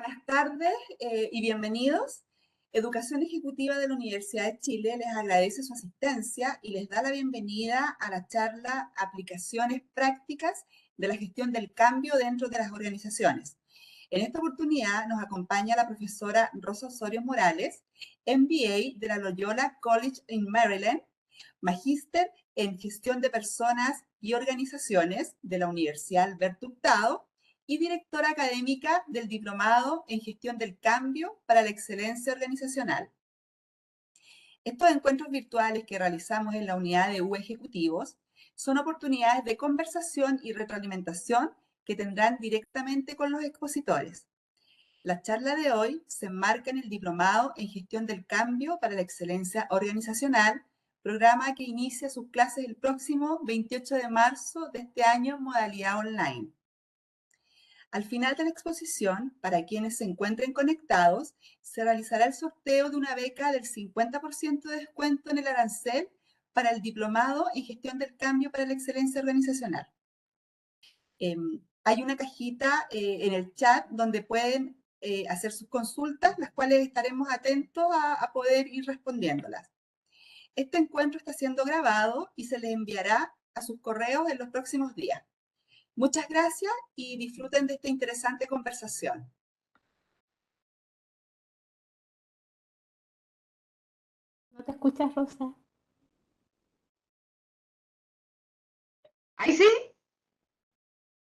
Buenas tardes y bienvenidos. Educación Ejecutiva de la Universidad de Chile les agradece su asistencia y les da la bienvenida a la charla Aplicaciones Prácticas de la Gestión del Cambio dentro de las organizaciones. En esta oportunidad nos acompaña la profesora Rosa Osorio Morales, MBA de la Loyola College in Maryland, Magíster en Gestión de Personas y Organizaciones de la Universidad Alberto Hurtado y directora académica del Diplomado en Gestión del Cambio para la Excelencia Organizacional. Estos encuentros virtuales que realizamos en la unidad de U Ejecutivos son oportunidades de conversación y retroalimentación que tendrán directamente con los expositores. La charla de hoy se enmarca en el Diplomado en Gestión del Cambio para la Excelencia Organizacional, programa que inicia sus clases el próximo 28 de marzo de este año en modalidad online. Al final de la exposición, para quienes se encuentren conectados, se realizará el sorteo de una beca del 50% de descuento en el arancel para el Diplomado en Gestión del Cambio para la Excelencia Organizacional. Hay una cajita en el chat donde pueden hacer sus consultas, las cuales estaremos atentos a poder ir respondiéndolas. Este encuentro está siendo grabado y se les enviará a sus correos en los próximos días. Muchas gracias y disfruten de esta interesante conversación. ¿No te escuchas, Rosa? Ahí sí,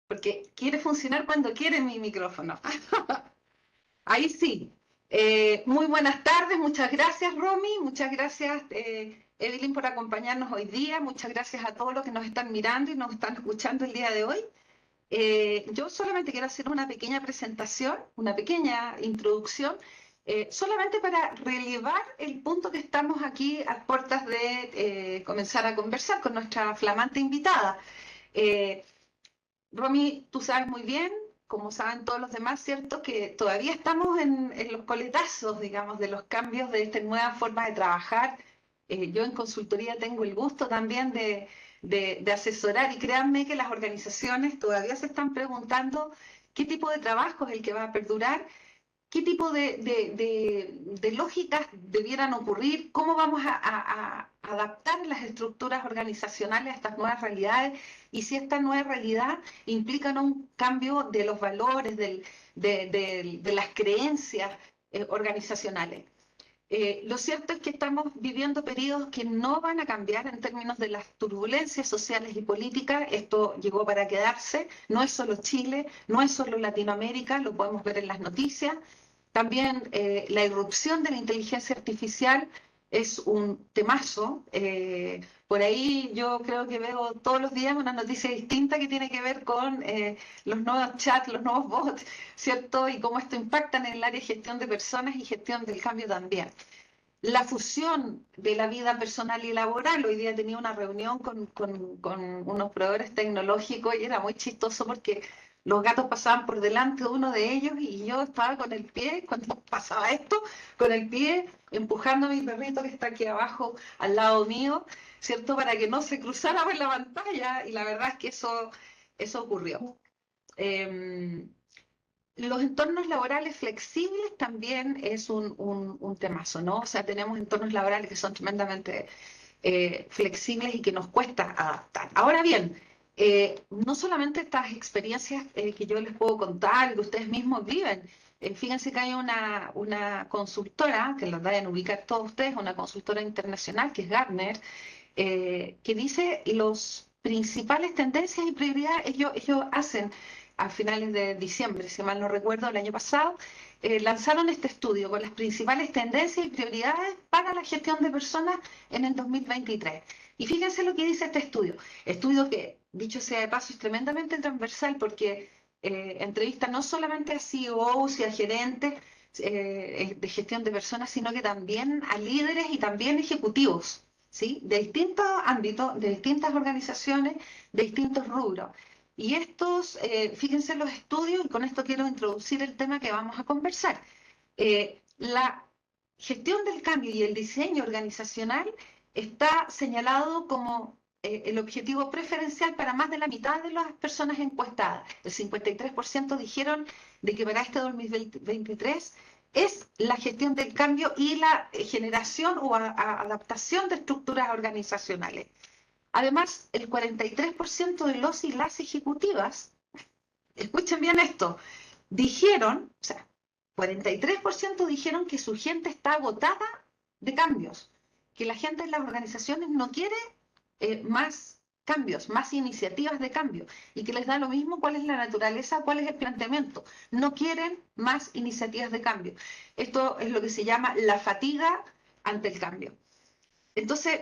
porque quiere funcionar cuando quiere mi micrófono. Ahí sí. Muy buenas tardes, muchas gracias Romy, muchas gracias Evelyn por acompañarnos hoy día, muchas gracias a todos los que nos están mirando y nos están escuchando el día de hoy. Yo solamente quiero hacer una pequeña presentación, una pequeña introducción, solamente para relevar el punto que estamos aquí a puertas de comenzar a conversar con nuestra flamante invitada. Romy, tú sabes muy bien, como saben todos los demás, ¿cierto?, que todavía estamos en los coletazos, digamos, de los cambios de esta nueva forma de trabajar. Yo en consultoría tengo el gusto también de asesorar y créanme que las organizaciones todavía se están preguntando qué tipo de trabajo es el que va a perdurar, qué tipo de lógicas debieran ocurrir, cómo vamos a adaptar las estructuras organizacionales a estas nuevas realidades y si esta nueva realidad implica un cambio de los valores, de las creencias organizacionales. Lo cierto es que estamos viviendo periodos que no van a cambiar en términos de las turbulencias sociales y políticas. Esto llegó para quedarse, no es solo Chile, no es solo Latinoamérica, lo podemos ver en las noticias. También la irrupción de la inteligencia artificial es un temazo. Por ahí yo creo que veo todos los días una noticia distinta que tiene que ver con los nuevos chats, los nuevos bots, ¿cierto? Y cómo esto impacta en el área de gestión de personas y gestión del cambio también. La fusión de la vida personal y laboral. Hoy día tenía una reunión con unos proveedores tecnológicos y era muy chistoso porque los gatos pasaban por delante de uno de ellos y yo estaba con el pie, cuando pasaba esto, con el pie empujando a mi perrito que está aquí abajo al lado mío, ¿cierto? Para que no se cruzara por la pantalla y la verdad es que eso ocurrió. Los entornos laborales flexibles también es un temazo, ¿no? O sea, tenemos entornos laborales que son tremendamente flexibles y que nos cuesta adaptar. Ahora bien, no solamente estas experiencias que yo les puedo contar, que ustedes mismos viven. Fíjense que hay una consultora, que la deben ubicar todos ustedes, una consultora internacional que es Gartner, que dice los principales tendencias y prioridades. Ellos hacen a finales de diciembre, si mal no recuerdo, el año pasado, lanzaron este estudio con las principales tendencias y prioridades para la gestión de personas en el 2023. Y fíjense lo que dice este estudio que, dicho sea de paso, es tremendamente transversal porque entrevista no solamente a CEOs y a gerentes de gestión de personas, sino que también a líderes y también ejecutivos, ¿sí?, de distintos ámbitos, de distintas organizaciones, de distintos rubros. Y estos, fíjense los estudios, y con esto quiero introducir el tema que vamos a conversar. La gestión del cambio y el diseño organizacional está señalado como el objetivo preferencial para más de la mitad de las personas encuestadas. El 53% dijeron de que para este 2023 es la gestión del cambio y la generación o adaptación de estructuras organizacionales. Además, el 43% de los y las ejecutivas, escuchen bien esto, dijeron, o sea, 43% dijeron que su gente está agotada de cambios, que la gente en las organizaciones no quiere más cambios, más iniciativas de cambio, y que les da lo mismo cuál es la naturaleza, cuál es el planteamiento. No quieren más iniciativas de cambio. Esto es lo que se llama la fatiga ante el cambio. Entonces,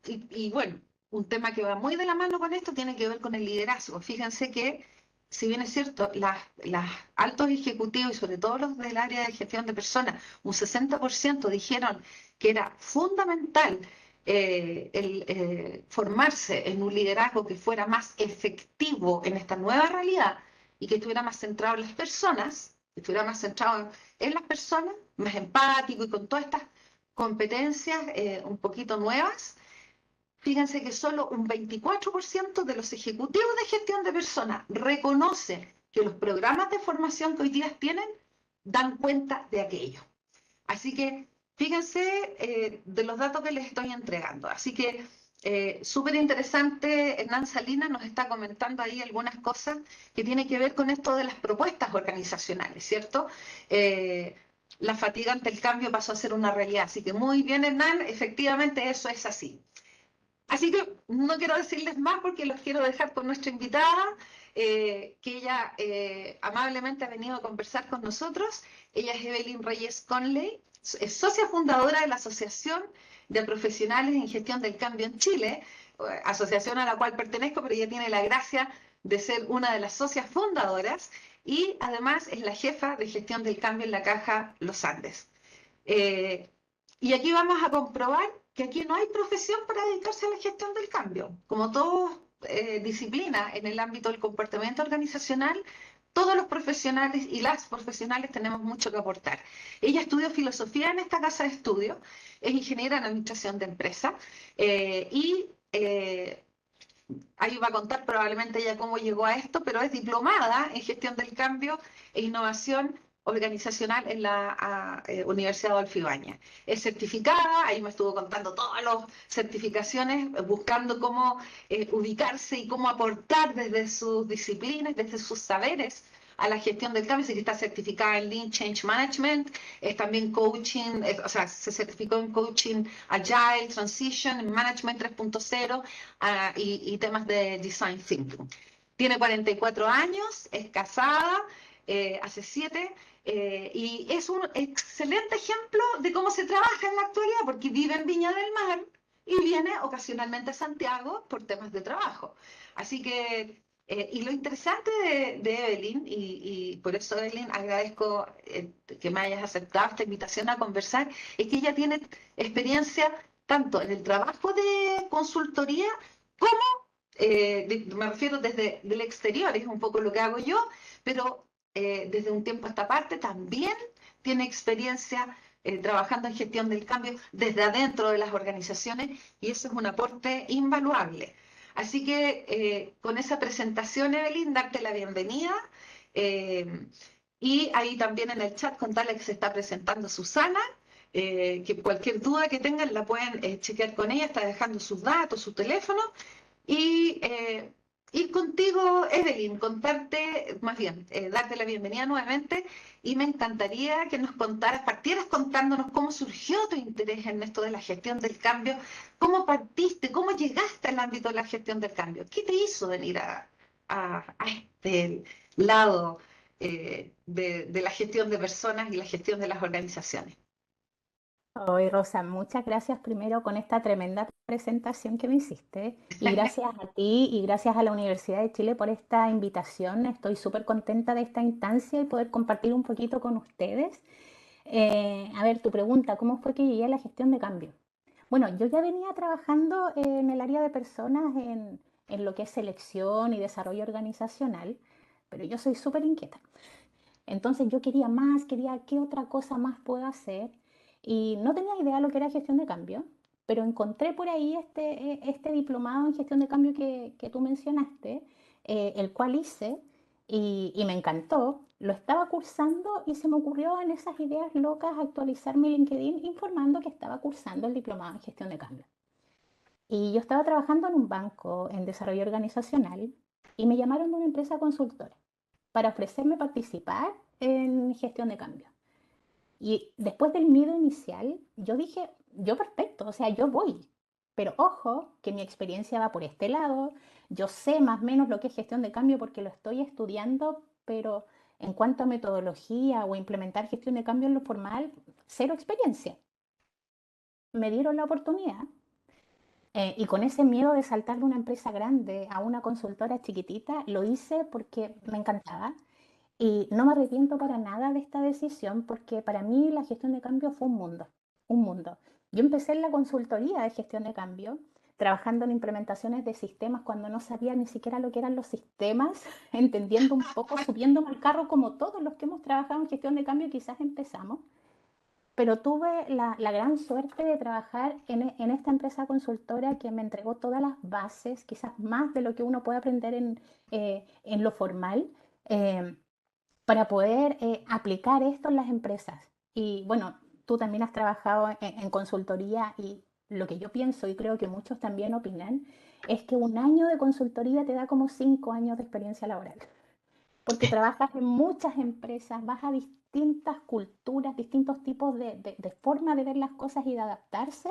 y bueno, un tema que va muy de la mano con esto tiene que ver con el liderazgo. Fíjense que, si bien es cierto, las altos ejecutivos y sobre todo los del área de gestión de personas, un 60% dijeron que era fundamental formarse en un liderazgo que fuera más efectivo en esta nueva realidad y que estuviera más centrado en las personas, que estuviera más centrado en las personas, más empático y con todas estas competencias un poquito nuevas. Fíjense que solo un 24% de los ejecutivos de gestión de personas reconocen que los programas de formación que hoy día tienen dan cuenta de aquello. Así que fíjense de los datos que les estoy entregando. Así que súper interesante, Hernán Salinas nos está comentando ahí algunas cosas que tienen que ver con esto de las propuestas organizacionales, ¿cierto? La fatiga ante el cambio pasó a ser una realidad. Así que muy bien, Hernán, efectivamente eso es así. Así que no quiero decirles más porque los quiero dejar con nuestra invitada, que ella amablemente ha venido a conversar con nosotros. Ella es Evelyn Reyes Conley, es socia fundadora de la Asociación de Profesionales en Gestión del Cambio en Chile, asociación a la cual pertenezco, pero ella tiene la gracia de ser una de las socias fundadoras y además es la jefa de Gestión del Cambio en la Caja Los Andes. Y aquí vamos a comprobar que aquí no hay profesión para dedicarse a la gestión del cambio. Como todas disciplinas en el ámbito del comportamiento organizacional, todos los profesionales y las profesionales tenemos mucho que aportar. Ella estudió filosofía en esta casa de estudio, es ingeniera en administración de empresa y ahí va a contar probablemente ella cómo llegó a esto, pero es diplomada en gestión del cambio e innovación organizacional en la Universidad Adolfo Ibáñez. Es certificada, ahí me estuvo contando todas las certificaciones, buscando cómo ubicarse y cómo aportar desde sus disciplinas, desde sus saberes a la gestión del cambio. Así que está certificada en Lean Change Management, es también coaching, o sea, se certificó en coaching Agile, Transition, en Management 3.0 y temas de Design Thinking. Tiene 44 años, es casada, hace 7, y es un excelente ejemplo de cómo se trabaja en la actualidad, porque vive en Viña del Mar y viene ocasionalmente a Santiago por temas de trabajo. Así que, y lo interesante de Evelyn, y por eso Evelyn agradezco que me hayas aceptado esta invitación a conversar, es que ella tiene experiencia tanto en el trabajo de consultoría como, me refiero desde el exterior, es un poco lo que hago yo, pero desde un tiempo a esta parte también tiene experiencia trabajando en gestión del cambio desde adentro de las organizaciones y eso es un aporte invaluable. Así que con esa presentación, Evelyn, darte la bienvenida y ahí también en el chat contarle que se está presentando Susana, que cualquier duda que tengan la pueden chequear con ella, está dejando sus datos, su teléfono y ir contigo, Evelyn, contarte, más bien, darte la bienvenida nuevamente y me encantaría que nos contaras, partieras contándonos cómo surgió tu interés en esto de la gestión del cambio, cómo partiste, cómo llegaste al ámbito de la gestión del cambio, qué te hizo venir a este lado de la gestión de personas y la gestión de las organizaciones. Hoy, Rosa, muchas gracias primero con esta tremenda presentación que me hiciste y gracias a ti y gracias a la Universidad de Chile por esta invitación. Estoy súper contenta de esta instancia y poder compartir un poquito con ustedes. A ver, tu pregunta, ¿cómo fue que llegué a la gestión de cambio? Bueno, yo ya venía trabajando en el área de personas en lo que es selección y desarrollo organizacional, pero yo soy súper inquieta. Entonces yo quería más, quería qué otra cosa más puedo hacer y no tenía idea de lo que era gestión de cambio. pero encontré por ahí este diplomado en gestión de cambio que tú mencionaste, el cual hice y me encantó. Lo estaba cursando y se me ocurrió en esas ideas locas actualizar mi LinkedIn informando que estaba cursando el diplomado en gestión de cambio. Y yo estaba trabajando en un banco en desarrollo organizacional y me llamaron de una empresa consultora para ofrecerme participar en gestión de cambio. Y después del miedo inicial, yo dije, yo perfecto, o sea, yo voy. Pero ojo, que mi experiencia va por este lado, yo sé más o menos lo que es gestión de cambio porque lo estoy estudiando, pero en cuanto a metodología o implementar gestión de cambio en lo formal, cero experiencia. Me dieron la oportunidad y con ese miedo de saltar de una empresa grande a una consultora chiquitita, lo hice porque me encantaba y no me arrepiento para nada de esta decisión porque para mí la gestión de cambio fue un mundo, un mundo. Yo empecé en la consultoría de gestión de cambio, trabajando en implementaciones de sistemas cuando no sabía ni siquiera lo que eran los sistemas, entendiendo un poco, subiéndome al carro como todos los que hemos trabajado en gestión de cambio quizás empezamos. Pero tuve la gran suerte de trabajar en esta empresa consultora que me entregó todas las bases, quizás más de lo que uno puede aprender en lo formal, eh, para poder aplicar esto en las empresas. Y bueno, tú también has trabajado en consultoría y lo que yo pienso y creo que muchos también opinan es que un año de consultoría te da como 5 años de experiencia laboral porque trabajas en muchas empresas, vas a distintas culturas, distintos tipos de forma de ver las cosas y de adaptarse.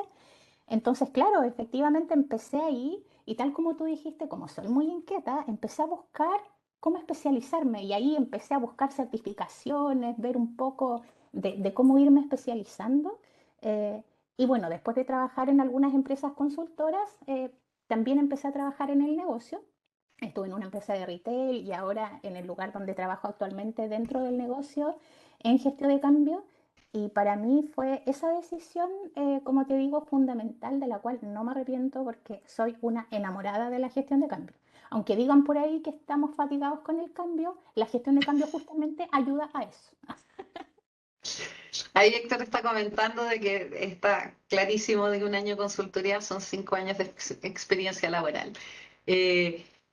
Entonces, claro, efectivamente empecé ahí y tal como tú dijiste, como soy muy inquieta, empecé a buscar cómo especializarme y ahí empecé a buscar certificaciones, ver un poco de cómo irme especializando. Eh, y bueno, después de trabajar en algunas empresas consultoras, también empecé a trabajar en el negocio. Estuve en una empresa de retail y ahora en el lugar donde trabajo actualmente dentro del negocio en gestión de cambio. Y para mí fue esa decisión, como te digo, fundamental, de la cual no me arrepiento porque soy una enamorada de la gestión de cambio. Aunque digan por ahí que estamos fatigados con el cambio, la gestión de cambio justamente ayuda a eso. Ahí Héctor está comentando de que está clarísimo de que un año de consultoría son 5 años de experiencia laboral.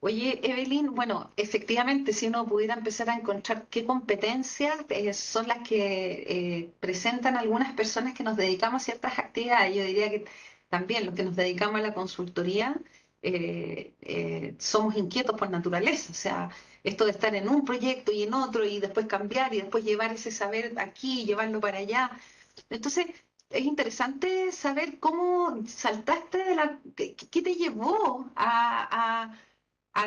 Oye, Evelyn, bueno, efectivamente, si uno pudiera empezar a encontrar qué competencias son las que presentan algunas personas que nos dedicamos a ciertas actividades, yo diría que también los que nos dedicamos a la consultoría somos inquietos por naturaleza, o sea, esto de estar en un proyecto y en otro y después cambiar y después llevar ese saber aquí y llevarlo para allá. Entonces, es interesante saber cómo saltaste qué te llevó a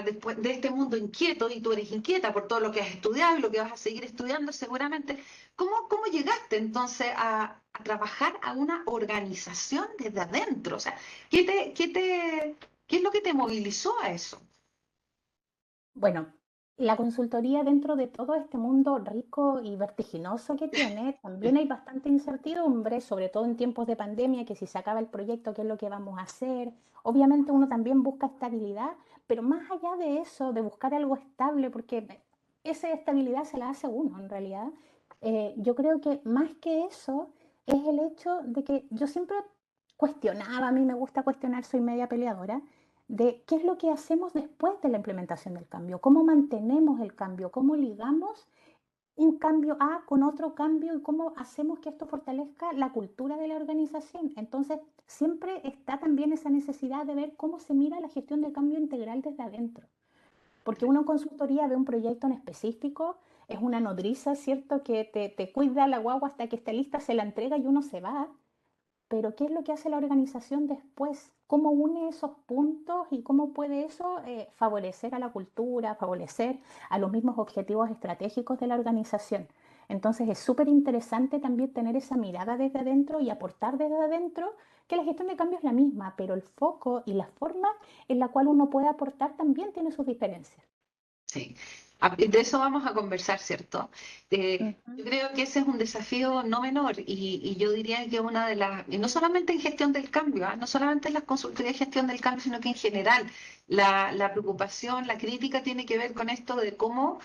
después de este mundo inquieto, y tú eres inquieta por todo lo que has estudiado y lo que vas a seguir estudiando seguramente. ¿Cómo llegaste entonces a trabajar a una organización desde adentro? O sea, ¿qué es lo que te movilizó a eso? Bueno, la consultoría dentro de todo este mundo rico y vertiginoso que tiene, también hay bastante incertidumbre, sobre todo en tiempos de pandemia, que si se acaba el proyecto, ¿qué es lo que vamos a hacer? Obviamente uno también busca estabilidad, pero más allá de eso, de buscar algo estable, porque esa estabilidad se la hace uno en realidad, yo creo que más que eso es el hecho de que yo siempre cuestionaba, a mí me gusta cuestionar, soy media peleadora de qué es lo que hacemos después de la implementación del cambio, cómo mantenemos el cambio, cómo ligamos un cambio A con otro cambio y cómo hacemos que esto fortalezca la cultura de la organización. Entonces, siempre está también esa necesidad de ver cómo se mira la gestión de cambio integral desde adentro. Porque uno en consultoría ve un proyecto en específico, es una nodriza, ¿cierto? Que te cuida la guagua hasta que esté lista, se la entrega y uno se va, pero ¿qué es lo que hace la organización después? ¿Cómo une esos puntos y cómo puede eso favorecer a la cultura, favorecer a los mismos objetivos estratégicos de la organización? Entonces es súper interesante también tener esa mirada desde adentro y aportar desde adentro que la gestión de cambio es la misma, pero el foco y la forma en la cual uno puede aportar también tiene sus diferencias. Sí. De eso vamos a conversar, ¿cierto? Yo Ujú. creo que ese es un desafío no menor y yo diría que una de las, y no solamente en gestión del cambio, ¿ah? No solamente en las consultorías de gestión del cambio, sino que en general la preocupación, la crítica tiene que ver con esto de cómo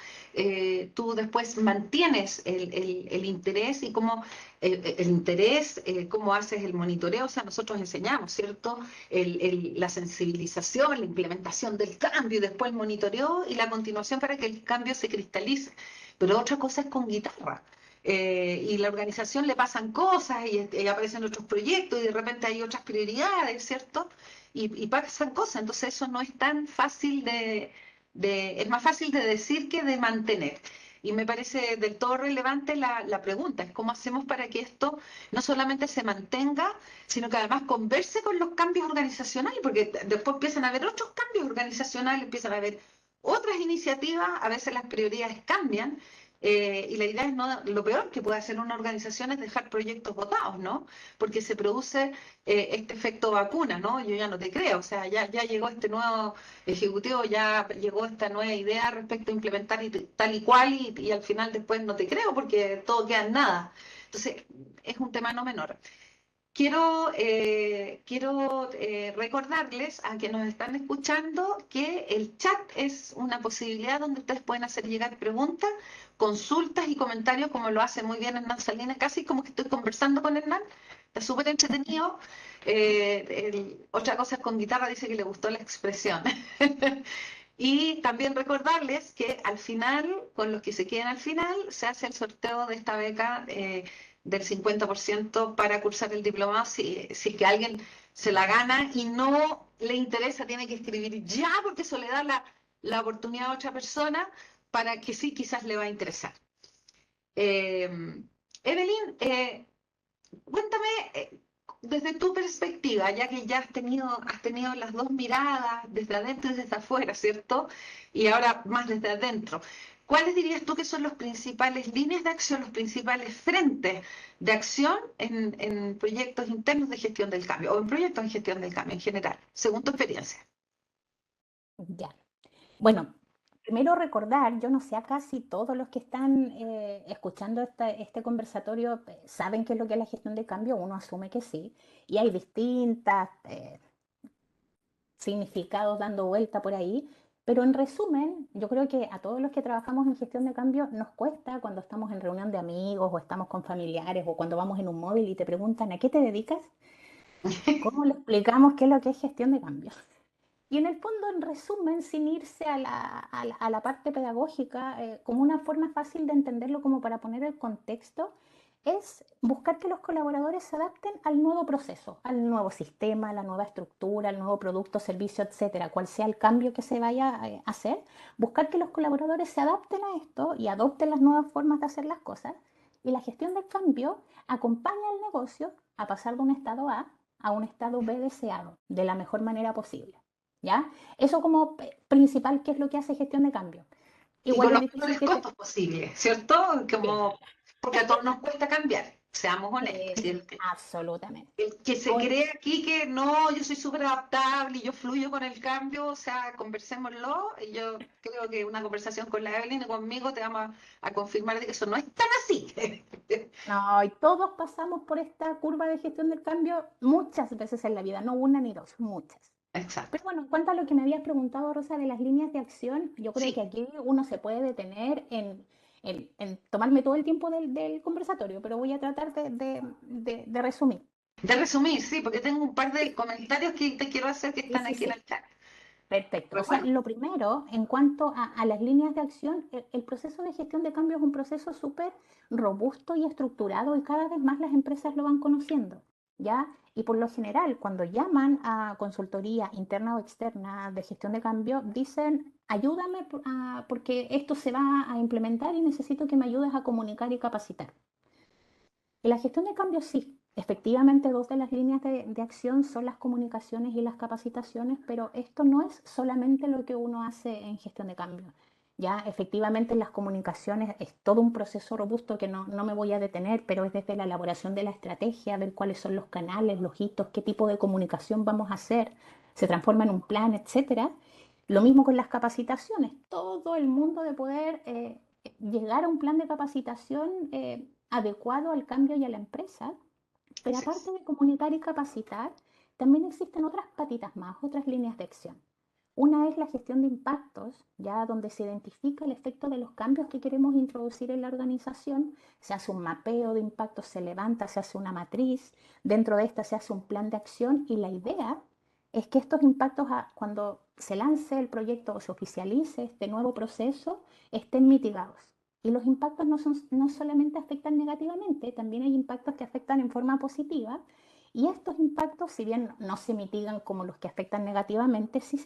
tú después mantienes el interés y cómo el interés, cómo haces el monitoreo, o sea, nosotros enseñamos, ¿cierto? La sensibilización, la implementación del cambio y después el monitoreo y la continuación para que el cambio se cristalice. Pero otra cosa es con guitarra. Y la organización le pasan cosas y aparecen otros proyectos y de repente hay otras prioridades, ¿cierto? Y pasan cosas, entonces eso no es tan fácil es más fácil de decir que de mantener. Y me parece del todo relevante la pregunta, es cómo hacemos para que esto no solamente se mantenga, sino que además converse con los cambios organizacionales, porque después empiezan a haber otros cambios organizacionales, empiezan a haber otras iniciativas, a veces las prioridades cambian, y la idea es no, lo peor que puede hacer una organización es dejar proyectos botados, ¿no? Porque se produce este efecto vacuna, ¿no? Yo ya no te creo, o sea, ya llegó este nuevo ejecutivo, ya llegó esta nueva idea respecto a implementar tal y cual, y al final después no te creo porque todo queda en nada. Entonces, es un tema no menor. Quiero recordarles a que nos están escuchando que el chat es una posibilidad donde ustedes pueden hacer llegar preguntas, consultas y comentarios, como lo hace muy bien Hernán Salinas, casi como que estoy conversando con Hernán. Está súper entretenido. Otra cosa es con guitarra, dice que le gustó la expresión. Y también recordarles que al final, con los que se queden al final, se hace el sorteo de esta beca del 50% para cursar el diplomado. Si es que alguien se la gana y no le interesa, tiene que escribir ya, porque eso le da la oportunidad a otra persona para que sí, quizás le va a interesar. Eh, Evelyn, cuéntame, desde tu perspectiva, ya que ya has tenido las dos miradas, desde adentro y desde afuera, ¿cierto? Y ahora más desde adentro. ¿Cuáles dirías tú que son las principales líneas de acción, los principales frentes de acción en proyectos internos de gestión del cambio o en proyectos de gestión del cambio en general, según tu experiencia? Ya. Bueno, primero recordar, yo no sé acá si todos los que están escuchando este conversatorio saben qué es lo que es la gestión de cambio, uno asume que sí, y hay distintas significados dando vuelta por ahí, pero en resumen, yo creo que a todos los que trabajamos en gestión de cambio nos cuesta cuando estamos en reunión de amigos o estamos con familiares o cuando vamos en un móvil y te preguntan ¿a qué te dedicas? ¿Cómo le explicamos qué es lo que es gestión de cambio? Y en el fondo, en resumen, sin irse a la parte pedagógica, como una forma fácil de entenderlo, como para poner el contexto, es buscar que los colaboradores se adapten al nuevo proceso, al nuevo sistema, a la nueva estructura, al nuevo producto, servicio, etcétera, cual sea el cambio que se vaya a hacer, buscar que los colaboradores se adapten a esto y adopten las nuevas formas de hacer las cosas. Y la gestión del cambio acompaña al negocio a pasar de un estado A un estado B deseado, de la mejor manera posible. ¿Ya? Eso como principal, ¿qué es lo que hace gestión de cambio? Y Igual con es los difícil menores que te... costos posibles, ¿cierto? Sí, Porque a todos nos cuesta cambiar, seamos honestos. absolutamente. El que se Hoy, cree aquí que no, yo soy súper adaptable y yo fluyo con el cambio, o sea, conversémoslo. Y yo creo que una conversación con la Evelyn y conmigo te vamos a confirmar de que eso no es tan así. no, y todos pasamos por esta curva de gestión del cambio muchas veces en la vida, no una ni dos, muchas. Exacto. Pero bueno, en cuanto a lo que me habías preguntado, Rosa, de las líneas de acción, yo creo que Sí, aquí uno se puede detener en tomarme todo el tiempo del conversatorio, pero voy a tratar de resumir. de resumir, sí, porque tengo un par de Sí, comentarios que te quiero hacer que sí, están sí, aquí en sí. el chat. Perfecto. O Pero sea, bueno, lo primero, en cuanto a las líneas de acción, el proceso de gestión de cambio es un proceso súper robusto y estructurado y cada vez más las empresas lo van conociendo, ¿ya? Y por lo general, cuando llaman a consultoría interna o externa de gestión de cambio, dicen, ayúdame porque esto se va a implementar y necesito que me ayudes a comunicar y capacitar. En la gestión de cambios sí, efectivamente dos de las líneas de acción son las comunicaciones y las capacitaciones, pero esto no es solamente lo que uno hace en gestión de cambio. Ya efectivamente en las comunicaciones es todo un proceso robusto que no me voy a detener, pero es desde la elaboración de la estrategia, ver cuáles son los canales, los hitos, qué tipo de comunicación vamos a hacer, se transforma en un plan, etcétera. Lo mismo con las capacitaciones, todo el mundo de poder llegar a un plan de capacitación adecuado al cambio y a la empresa. Pero Así aparte es. de comunicar y capacitar, también existen otras patitas más, otras líneas de acción. Una es la gestión de impactos, ya donde se identifica el efecto de los cambios que queremos introducir en la organización, se hace un mapeo de impactos, se levanta, se hace una matriz, dentro de esta se hace un plan de acción y la idea es que estos impactos, cuando se lance el proyecto o se oficialice este nuevo proceso, estén mitigados. Y los impactos no solamente afectan negativamente, también hay impactos que afectan en forma positiva. Y estos impactos, si bien no se mitigan como los que afectan negativamente, sí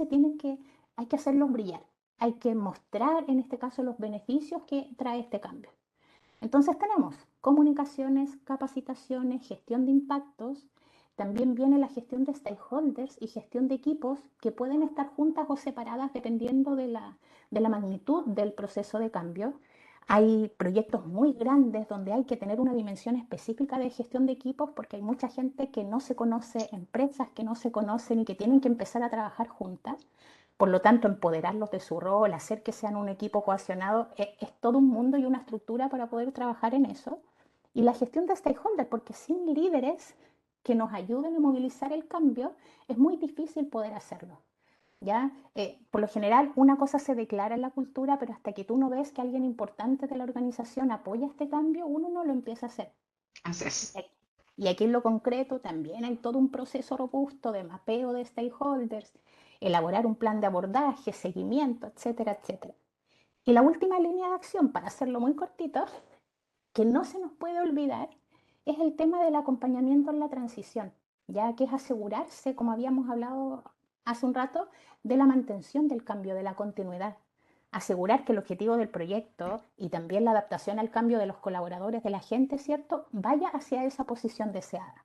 hay que hacerlos brillar. Hay que mostrar, en este caso, los beneficios que trae este cambio. Entonces tenemos comunicaciones, capacitaciones, gestión de impactos. También viene la gestión de stakeholders y gestión de equipos que pueden estar juntas o separadas dependiendo de la magnitud del proceso de cambio. Hay proyectos muy grandes donde hay que tener una dimensión específica de gestión de equipos porque hay mucha gente que no se conoce, empresas que no se conocen y que tienen que empezar a trabajar juntas. Por lo tanto, empoderarlos de su rol, hacer que sean un equipo cohesionado, es todo un mundo y una estructura para poder trabajar en eso. Y la gestión de stakeholders, porque sin líderes que nos ayuden a movilizar el cambio, es muy difícil poder hacerlo. ¿Ya? Por lo general, una cosa se declara en la cultura, pero hasta que tú no ves que alguien importante de la organización apoya este cambio, uno no lo empieza a hacer. Así es. Y aquí en lo concreto también hay todo un proceso robusto de mapeo de stakeholders, elaborar un plan de abordaje, seguimiento, etcétera, etcétera. Y la última línea de acción, para hacerlo muy cortito, que no se nos puede olvidar, es el tema del acompañamiento en la transición, ya que es asegurarse, como habíamos hablado hace un rato, de la mantención del cambio, de la continuidad. Asegurar que el objetivo del proyecto y también la adaptación al cambio de los colaboradores, de la gente, ¿cierto?, vaya hacia esa posición deseada.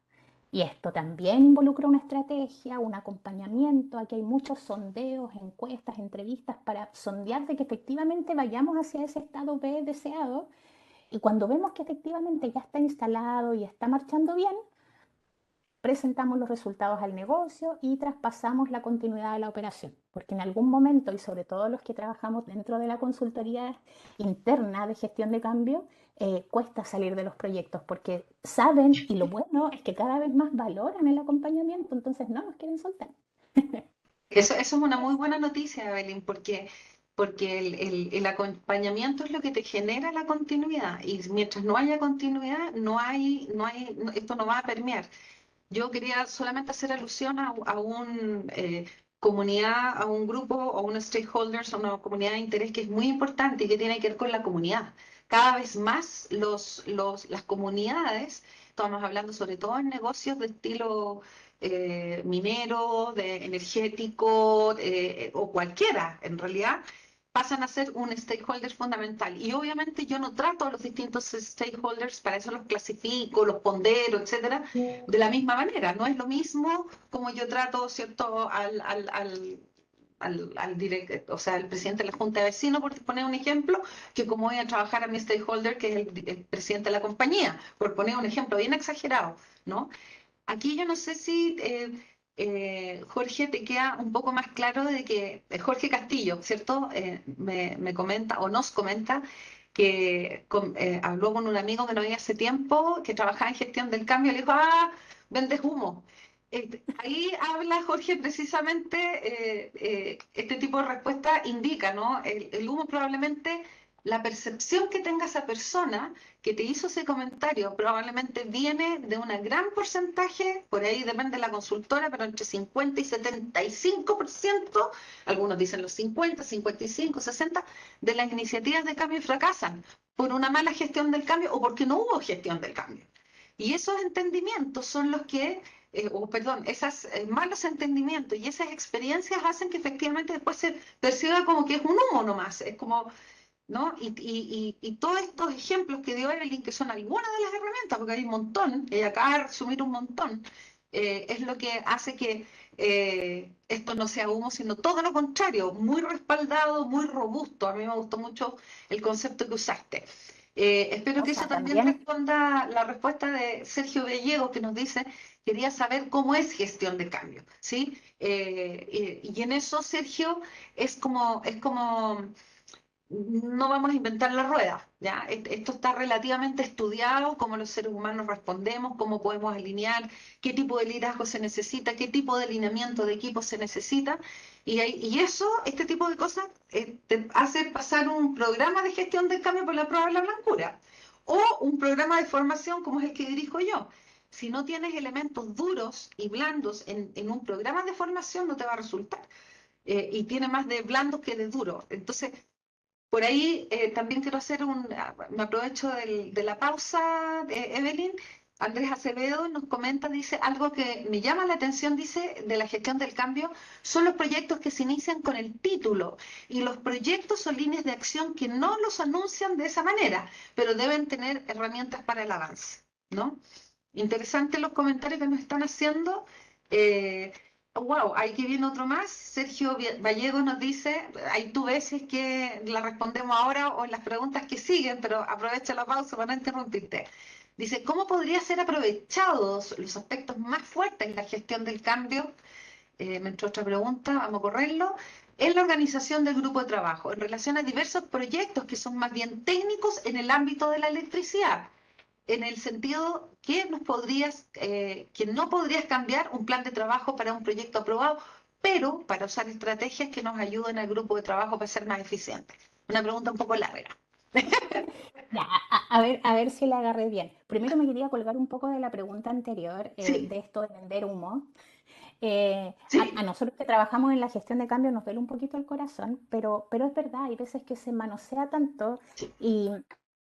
Y esto también involucra una estrategia, un acompañamiento. Aquí hay muchos sondeos, encuestas, entrevistas para sondear de que efectivamente vayamos hacia ese estado B deseado. Y cuando vemos que efectivamente ya está instalado y está marchando bien, presentamos los resultados al negocio y traspasamos la continuidad de la operación. Porque en algún momento, y sobre todo los que trabajamos dentro de la consultoría interna de gestión de cambio, cuesta salir de los proyectos porque saben, y lo bueno es que cada vez más valoran el acompañamiento, entonces no nos quieren soltar. Eso es una muy buena noticia, Evelyn, porque el acompañamiento es lo que te genera la continuidad y mientras no haya continuidad, esto no va a permear. Yo quería solamente hacer alusión a un comunidad, a un grupo, a unos stakeholders, a una comunidad de interés que es muy importante y que tiene que ver con la comunidad. Cada vez más las comunidades, estamos hablando sobre todo en negocios de estilo minero, de energético o cualquiera en realidad, pasan a ser un stakeholder fundamental. Y obviamente yo no trato a los distintos stakeholders, para eso los clasifico, los pondero, etcétera, de la misma manera. No es lo mismo como yo trato, ¿cierto?, o sea, al presidente de la Junta de Vecinos, por poner un ejemplo, que como voy a trabajar a mi stakeholder, que es el presidente de la compañía, por poner un ejemplo bien exagerado, ¿no? Aquí yo no sé si, Jorge, te queda un poco más claro de que Jorge Castillo, ¿cierto? Me comenta o nos comenta que habló con un amigo que no había hace tiempo, que trabajaba en gestión del cambio, y le dijo, ah, vendes humo. Ahí habla Jorge precisamente, este tipo de respuesta indica, ¿no? El humo probablemente, la percepción que tenga esa persona que te hizo ese comentario probablemente viene de un gran porcentaje, por ahí depende de la consultora, pero entre 50 y 75%, algunos dicen los 50, 55, 60, de las iniciativas de cambio fracasan por una mala gestión del cambio o porque no hubo gestión del cambio. Y esos entendimientos son los que, perdón, esos malos entendimientos y esas experiencias hacen que efectivamente después se perciba como que es un humo nomás, es como, ¿no? Y todos estos ejemplos que dio Evelyn, que son algunas de las herramientas, porque hay un montón, y acaba de resumir un montón, es lo que hace que esto no sea humo, sino todo lo contrario, muy respaldado, muy robusto. A mí me gustó mucho el concepto que usaste. Espero O que eso sea, también también responda la respuesta de Sergio Gallegos, que nos dice quería saber cómo es gestión de cambio, ¿sí? Y en eso, Sergio, es como no vamos a inventar la rueda, ¿ya? Esto está relativamente estudiado, cómo los seres humanos respondemos, cómo podemos alinear, qué tipo de liderazgo se necesita, qué tipo de alineamiento de equipo se necesita, y eso, este tipo de cosas, te hace pasar un programa de gestión del cambio por la prueba de la blancura, o un programa de formación como es el que dirijo yo. Si no tienes elementos duros y blandos en un programa de formación, no te va a resultar. Y tiene más de blandos que de duros. Entonces, por ahí también quiero hacer me aprovecho de la pausa, Evelyn. Andrés Acevedo nos comenta, dice, algo que me llama la atención, dice, de la gestión del cambio, son los proyectos que se inician con el título y los proyectos o líneas de acción que no los anuncian de esa manera, pero deben tener herramientas para el avance, ¿no? Interesantes los comentarios que nos están haciendo. Wow, aquí viene otro más. Sergio Vallejo nos dice, hay tú ves si es que la respondemos ahora o en las preguntas que siguen, pero aprovecha la pausa para no interrumpirte. Dice, ¿cómo podría ser aprovechados los aspectos más fuertes en la gestión del cambio? Nuestra otra pregunta, vamos a correrlo. En la organización del grupo de trabajo, en relación a diversos proyectos que son más bien técnicos en el ámbito de la electricidad, en el sentido que que no podrías cambiar un plan de trabajo para un proyecto aprobado, pero para usar estrategias que nos ayuden al grupo de trabajo para ser más eficientes. Una pregunta un poco larga. Ya, a ver si la agarré bien. Primero me quería colgar un poco de la pregunta anterior, de Sí, esto de vender humo. A sí, nosotros que trabajamos en la gestión de cambio nos duele un poquito el corazón, pero es verdad, hay veces que se manosea tanto sí. y,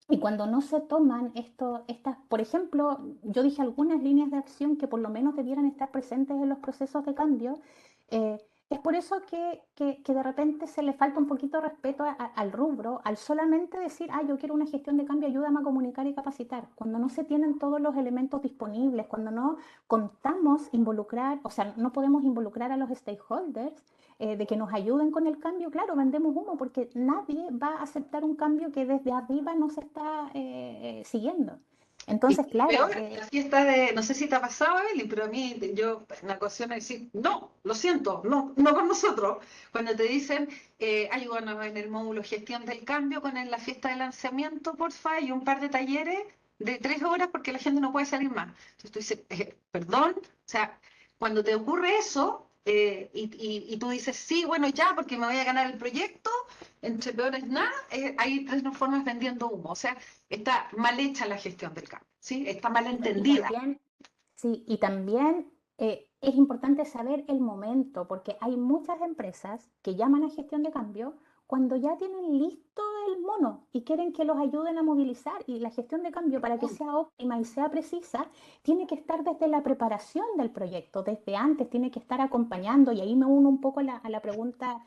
y cuando no se toman estas, por ejemplo, yo dije algunas líneas de acción que por lo menos debieran estar presentes en los procesos de cambio. eh, es por eso que de repente se le falta un poquito de respeto al rubro, al solamente decir, ah, yo quiero una gestión de cambio, ayúdame a comunicar y capacitar, cuando no se tienen todos los elementos disponibles, cuando no contamos involucrar, o sea, no podemos involucrar a los stakeholders de que nos ayuden con el cambio. Claro, vendemos humo porque nadie va a aceptar un cambio que desde arriba no se está siguiendo. Y Entonces, claro, peor, la fiesta no sé si te ha pasado, Eli, pero a mí, yo, una ocasión es decir, no, lo siento, no, no con nosotros. Cuando te dicen, ayúdanos en el módulo gestión del cambio con la fiesta de lanzamiento, porfa, y un par de talleres de 3 horas porque la gente no puede salir más. Entonces tú dices, perdón, o sea, cuando te ocurre eso, y tú dices, sí, bueno, ya, porque me voy a ganar el proyecto, entre peores nada, hay tres formas vendiendo humo. O sea, está mal hecha la gestión del cambio, ¿sí? Está mal y entendida. también sí, y también es importante saber el momento, porque hay muchas empresas que llaman a gestión de cambio cuando ya tienen listo el mono y quieren que los ayuden a movilizar. Y la gestión de cambio, para que sea óptima y sea precisa, tiene que estar desde la preparación del proyecto, desde antes, tiene que estar acompañando. Y ahí me uno un poco a la pregunta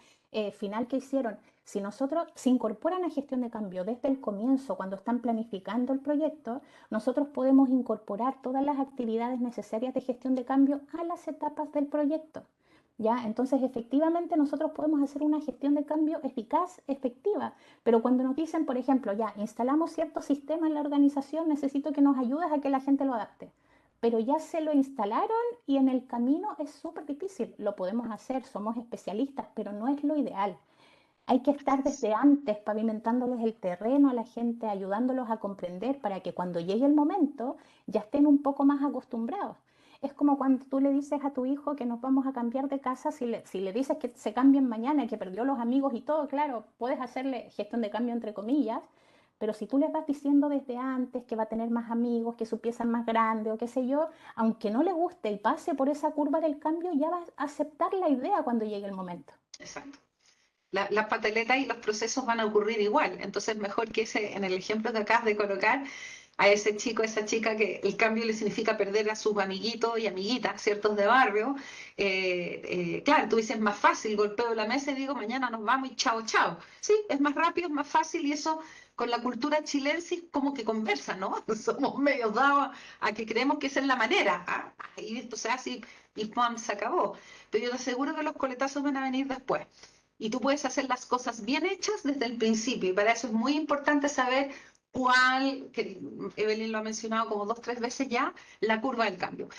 final que hicieron. Si nosotros se incorporan a gestión de cambio desde el comienzo, cuando están planificando el proyecto, nosotros podemos incorporar todas las actividades necesarias de gestión de cambio a las etapas del proyecto. ¿Ya? Entonces, efectivamente, nosotros podemos hacer una gestión de cambio eficaz, efectiva, pero cuando nos dicen, por ejemplo, ya instalamos cierto sistema en la organización, necesito que nos ayudes a que la gente lo adapte. Pero ya se lo instalaron y en el camino es súper difícil. Lo podemos hacer, somos especialistas, pero no es lo ideal. Hay que estar desde antes pavimentándoles el terreno a la gente, ayudándolos a comprender para que cuando llegue el momento ya estén un poco más acostumbrados. Es como cuando tú le dices a tu hijo que nos vamos a cambiar de casa, si le dices que se cambien mañana, que perdió los amigos y todo, claro, puedes hacerle gestión de cambio entre comillas, pero si tú les vas diciendo desde antes que va a tener más amigos, que su pieza es más grande o qué sé yo, aunque no le guste y pase por esa curva del cambio, ya va a aceptar la idea cuando llegue el momento. Exacto. Las pataletas y los procesos van a ocurrir igual. Entonces, mejor que en el ejemplo que acabas de colocar, a ese chico, a esa chica, que el cambio le significa perder a sus amiguitos y amiguitas, ciertos de barrio. Claro, tú dices más fácil, golpeo la mesa y digo, mañana nos vamos y chao, chao. Sí, es más rápido, es más fácil y eso con la cultura chilensis como que conversa, ¿no? Somos medios dados a que creemos que esa es la manera. Y esto se hace y ¡pum! Se acabó. Pero yo te aseguro que los coletazos van a venir después. Y tú puedes hacer las cosas bien hechas desde el principio. Y para eso es muy importante saber cual, que Evelyn lo ha mencionado como 2 o 3 veces ya, la curva del cambio.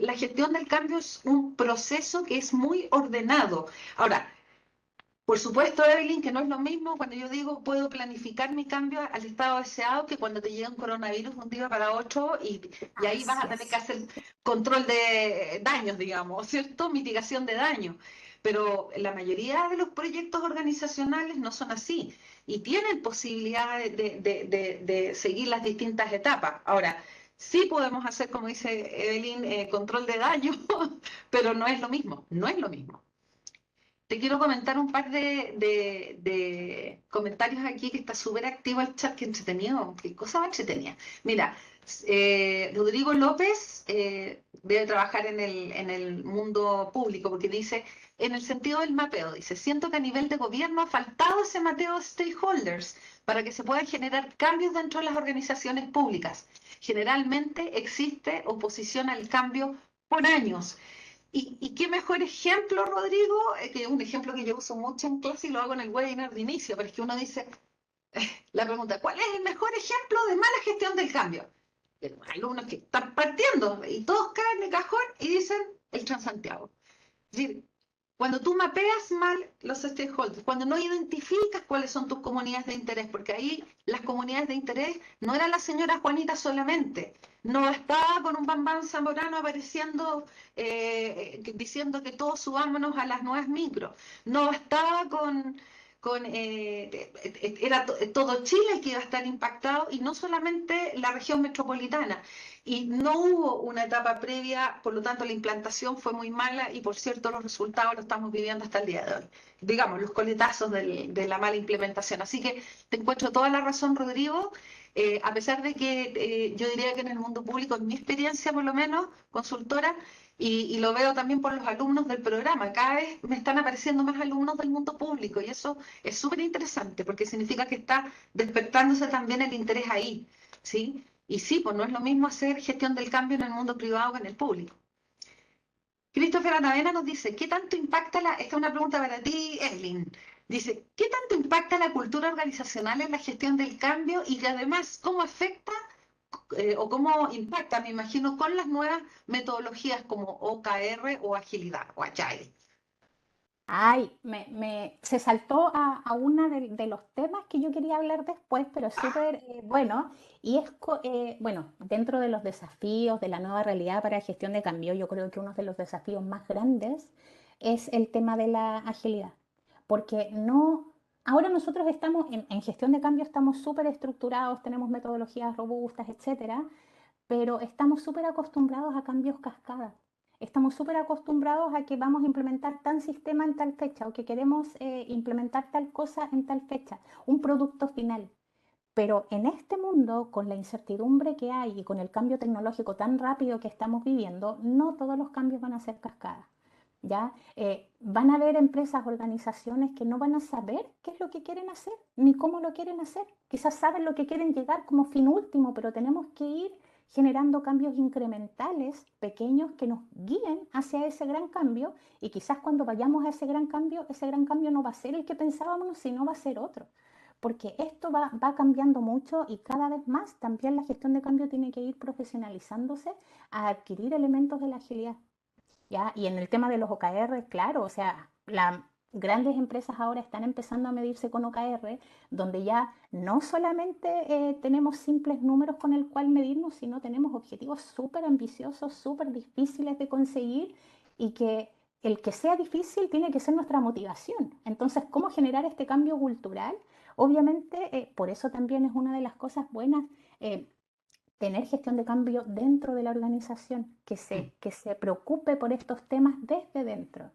La gestión del cambio es un proceso que es muy ordenado. Ahora, por supuesto, Evelyn, que no es lo mismo cuando yo digo puedo planificar mi cambio al estado deseado que cuando te llega un coronavirus de un día para otro y ahí vas Así a tener que es. hacer control de daños, digamos, ¿cierto? Mitigación de daños. Pero la mayoría de los proyectos organizacionales no son así y tienen posibilidad de seguir las distintas etapas. Ahora, sí podemos hacer, como dice Evelyn, control de daños, pero no es lo mismo, no es lo mismo. Te quiero comentar un par de comentarios aquí que está súper activo el chat, que entretenido, qué cosa más entretenida. Mira, Rodrigo López debe trabajar en el mundo público porque dice, en el sentido del mapeo, dice, siento que a nivel de gobierno ha faltado ese mapeo de stakeholders para que se puedan generar cambios dentro de las organizaciones públicas. Generalmente existe oposición al cambio por años. Y qué mejor ejemplo, Rodrigo, que un ejemplo que yo uso mucho en clase y lo hago en el webinar de inicio, pero es que uno dice, la pregunta, ¿cuál es el mejor ejemplo de mala gestión del cambio? Hay alumnos que están partiendo y todos caen de cajón y dicen el Transantiago. Es decir, cuando tú mapeas mal los stakeholders, cuando no identificas cuáles son tus comunidades de interés, porque ahí las comunidades de interés no era la señora Juanita solamente, no estaba con un Bambán Zamorano apareciendo diciendo que todos subámonos a las nuevas micros, no estaba era todo Chile el que iba a estar impactado y no solamente la región metropolitana. Y no hubo una etapa previa, por lo tanto la implantación fue muy mala y por cierto los resultados los estamos viviendo hasta el día de hoy. Digamos, los coletazos de la mala implementación. Así que te encuentro toda la razón, Rodrigo. A pesar de que yo diría que en el mundo público, en mi experiencia por lo menos, consultora, y lo veo también por los alumnos del programa, cada vez me están apareciendo más alumnos del mundo público y eso es súper interesante porque significa que está despertándose también el interés ahí, ¿sí? Y sí, pues no es lo mismo hacer gestión del cambio en el mundo privado que en el público. Christopher Anavena nos dice, ¿qué tanto impacta esta es una pregunta para ti, Evelyn. Dice, ¿qué tanto impacta la cultura organizacional en la gestión del cambio y que además cómo afecta o cómo impacta, me imagino, con las nuevas metodologías como OKR o agilidad o Agile? Ay, se saltó a uno de los temas que yo quería hablar después, pero súper bueno. Y es, bueno, dentro de los desafíos de la nueva realidad para gestión de cambio, yo creo que uno de los desafíos más grandes es el tema de la agilidad. Porque no, ahora nosotros estamos en gestión de cambio, estamos súper estructurados, tenemos metodologías robustas, etcétera, pero estamos súper acostumbrados a cambios cascada. Estamos súper acostumbrados a que vamos a implementar tal sistema en tal fecha o que queremos implementar tal cosa en tal fecha, un producto final. Pero en este mundo, con la incertidumbre que hay y con el cambio tecnológico tan rápido que estamos viviendo, no todos los cambios van a ser cascadas. ¿Ya? Van a haber empresas, organizaciones que no van a saber qué es lo que quieren hacer, ni cómo lo quieren hacer. Quizás saben lo que quieren llegar como fin último, pero tenemos que ir generando cambios incrementales, pequeños, que nos guíen hacia ese gran cambio y quizás cuando vayamos a ese gran cambio no va a ser el que pensábamos, sino va a ser otro. Porque esto va cambiando mucho y cada vez más también la gestión de cambio tiene que ir profesionalizándose a adquirir elementos de la agilidad. ¿Ya? Y en el tema de los OKR, claro, o sea, las grandes empresas ahora están empezando a medirse con OKR, donde ya no solamente tenemos simples números con el cual medirnos, sino tenemos objetivos súper ambiciosos, súper difíciles de conseguir y que el que sea difícil tiene que ser nuestra motivación. Entonces, ¿cómo generar este cambio cultural? Obviamente, por eso también es una de las cosas buenas. Tener gestión de cambio dentro de la organización, que se preocupe por estos temas desde dentro,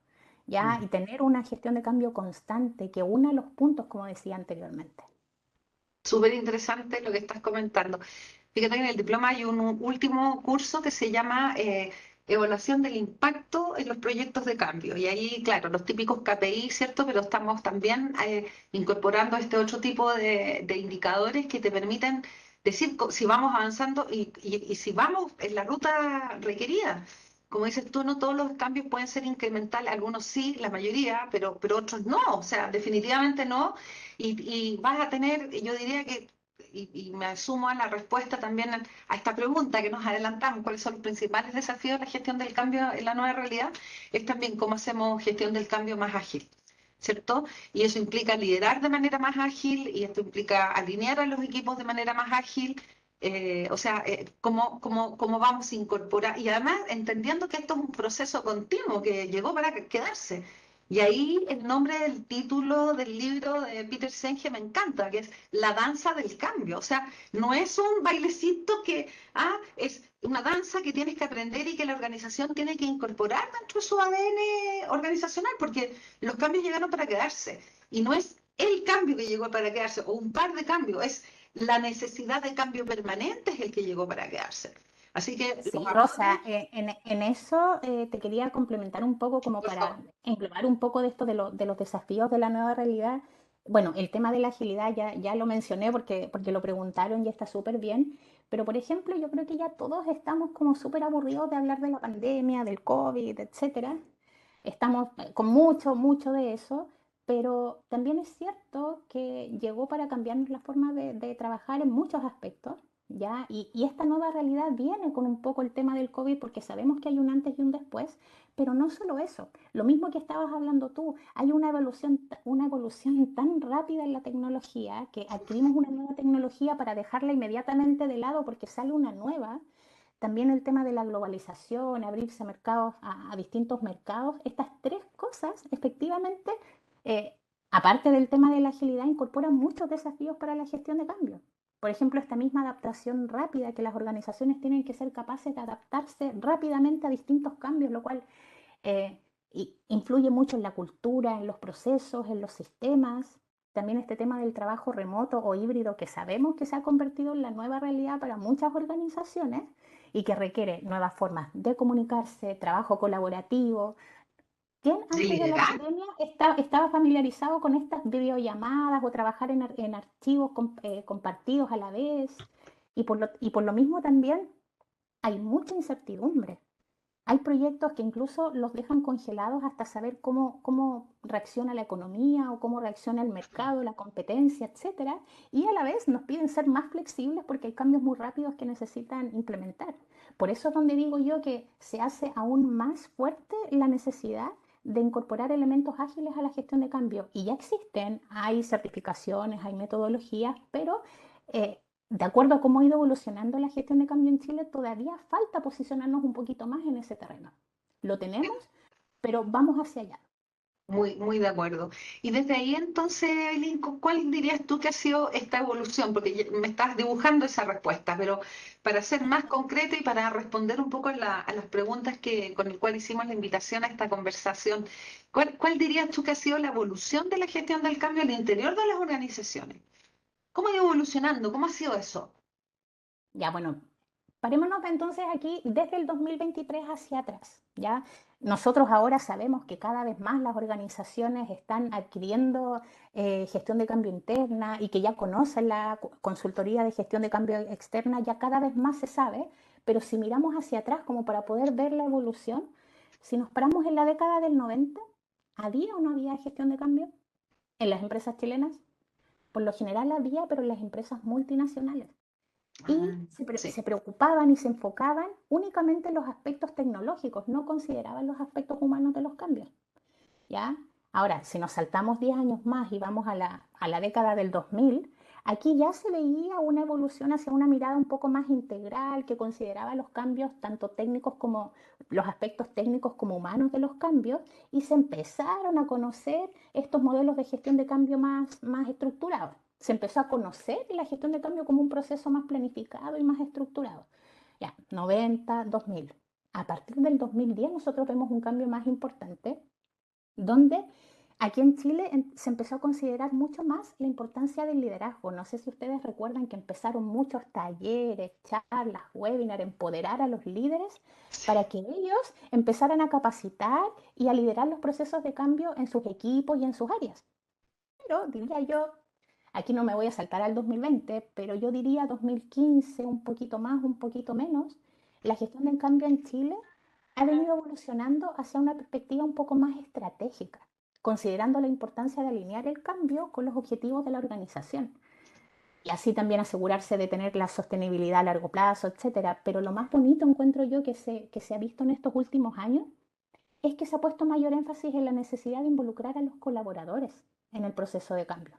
¿ya? Y tener una gestión de cambio constante que una los puntos, como decía anteriormente. Súper interesante lo que estás comentando. Fíjate que en el diploma hay un último curso que se llama Evaluación del impacto en los proyectos de cambio. Y ahí, claro, los típicos KPI, ¿cierto? Pero estamos también incorporando este otro tipo de indicadores que te permiten decir si vamos avanzando y si vamos en la ruta requerida. Como dices tú, no todos los cambios pueden ser incrementales, algunos sí, la mayoría, pero otros no, o sea, definitivamente no. Y vas a tener, yo diría que y me sumo a la respuesta también a esta pregunta que nos adelantamos, cuáles son los principales desafíos de la gestión del cambio en la nueva realidad, es también cómo hacemos gestión del cambio más ágil, ¿cierto? Y eso implica liderar de manera más ágil y esto implica alinear a los equipos de manera más ágil. O sea, cómo vamos a incorporar, y además entendiendo que esto es un proceso continuo que llegó para quedarse. Y ahí el nombre del título del libro de Peter Senge me encanta, que es La danza del cambio. O sea, no es un bailecito es una danza que tienes que aprender y que la organización tiene que incorporar dentro de su ADN organizacional, porque los cambios llegaron para quedarse. Y no es el cambio que llegó para quedarse, o un par de cambios, es la necesidad de cambio permanente es el que llegó para quedarse. Así que los Sí, aportes, Rosa, en eso te quería complementar un poco como por para favor. englobar un poco de esto de los desafíos de la nueva realidad. Bueno, el tema de la agilidad ya lo mencioné porque lo preguntaron y está súper bien, pero por ejemplo yo creo que ya todos estamos como súper aburridos de hablar de la pandemia, del COVID, etcétera. Estamos con mucho de eso, pero también es cierto que llegó para cambiarnos la forma de trabajar en muchos aspectos, ¿ya? Y esta nueva realidad viene con un poco el tema del COVID porque sabemos que hay un antes y un después, pero no solo eso, lo mismo que estabas hablando tú, hay una evolución tan rápida en la tecnología que adquirimos una nueva tecnología para dejarla inmediatamente de lado porque sale una nueva. También el tema de la globalización, abrirse a mercados, a distintos mercados, estas tres cosas efectivamente, eh, aparte del tema de la agilidad, incorporan muchos desafíos para la gestión de cambio. Por ejemplo, esta misma adaptación rápida, que las organizaciones tienen que ser capaces de adaptarse rápidamente a distintos cambios, lo cual eh, influye mucho en la cultura, en los procesos, en los sistemas. También este tema del trabajo remoto o híbrido que sabemos que se ha convertido en la nueva realidad para muchas organizaciones y que requiere nuevas formas de comunicarse, trabajo colaborativo. ¿Quién De antes de la liderar. pandemia estaba familiarizado con estas videollamadas o trabajar en archivos compartidos a la vez? Y por lo mismo también hay mucha incertidumbre. Hay proyectos que incluso los dejan congelados hasta saber cómo reacciona la economía o cómo reacciona el mercado, la competencia, etcétera. Y a la vez nos piden ser más flexibles porque hay cambios muy rápidos que necesitan implementar. Por eso es donde digo yo que se hace aún más fuerte la necesidad de incorporar elementos ágiles a la gestión de cambio. Y ya existen, hay certificaciones, hay metodologías, pero eh, de acuerdo a cómo ha ido evolucionando la gestión de cambio en Chile, todavía falta posicionarnos un poquito más en ese terreno. Lo tenemos, pero vamos hacia allá. Muy de acuerdo. Y desde ahí entonces, Eileen, ¿cuál dirías tú que ha sido esta evolución? Porque me estás dibujando esa respuesta, pero para ser más concreto y para responder un poco a las preguntas con el cual hicimos la invitación a esta conversación, ¿cuál dirías tú que ha sido la evolución de la gestión del cambio al interior de las organizaciones? ¿Cómo ha ido evolucionando? ¿Cómo ha sido eso? Ya, bueno, parémonos entonces aquí desde el 2023 hacia atrás, ¿ya? Nosotros ahora sabemos que cada vez más las organizaciones están adquiriendo gestión de cambio interna y que ya conocen la consultoría de gestión de cambio externa, ya cada vez más se sabe, pero si miramos hacia atrás como para poder ver la evolución, si nos paramos en la década del 90, ¿había o no había gestión de cambio en las empresas chilenas? Por lo general había, pero en las empresas multinacionales y Ah, sí. se preocupaban y se enfocaban únicamente en los aspectos tecnológicos, no consideraban los aspectos humanos de los cambios, ¿ya? Ahora, si nos saltamos 10 años más y vamos a la década del 2000, aquí ya se veía una evolución hacia una mirada un poco más integral que consideraba los cambios tanto técnicos como los aspectos técnicos como humanos de los cambios y se empezaron a conocer estos modelos de gestión de cambio más estructurados. Se empezó a conocer la gestión de cambio como un proceso más planificado y más estructurado. Ya, 90, 2000. A partir del 2010 nosotros vemos un cambio más importante donde aquí en Chile se empezó a considerar mucho más la importancia del liderazgo. No sé si ustedes recuerdan que empezaron muchos talleres, charlas, webinars, empoderar a los líderes para que ellos empezaran a capacitar y a liderar los procesos de cambio en sus equipos y en sus áreas. Pero diría yo, aquí no me voy a saltar al 2020, pero yo diría 2015, un poquito más, un poquito menos, la gestión del cambio en Chile ha venido evolucionando hacia una perspectiva un poco más estratégica, considerando la importancia de alinear el cambio con los objetivos de la organización. y así también asegurarse de tener la sostenibilidad a largo plazo, etcétera. Pero lo más bonito encuentro yo que se ha visto en estos últimos años es que se ha puesto mayor énfasis en la necesidad de involucrar a los colaboradores en el proceso de cambio.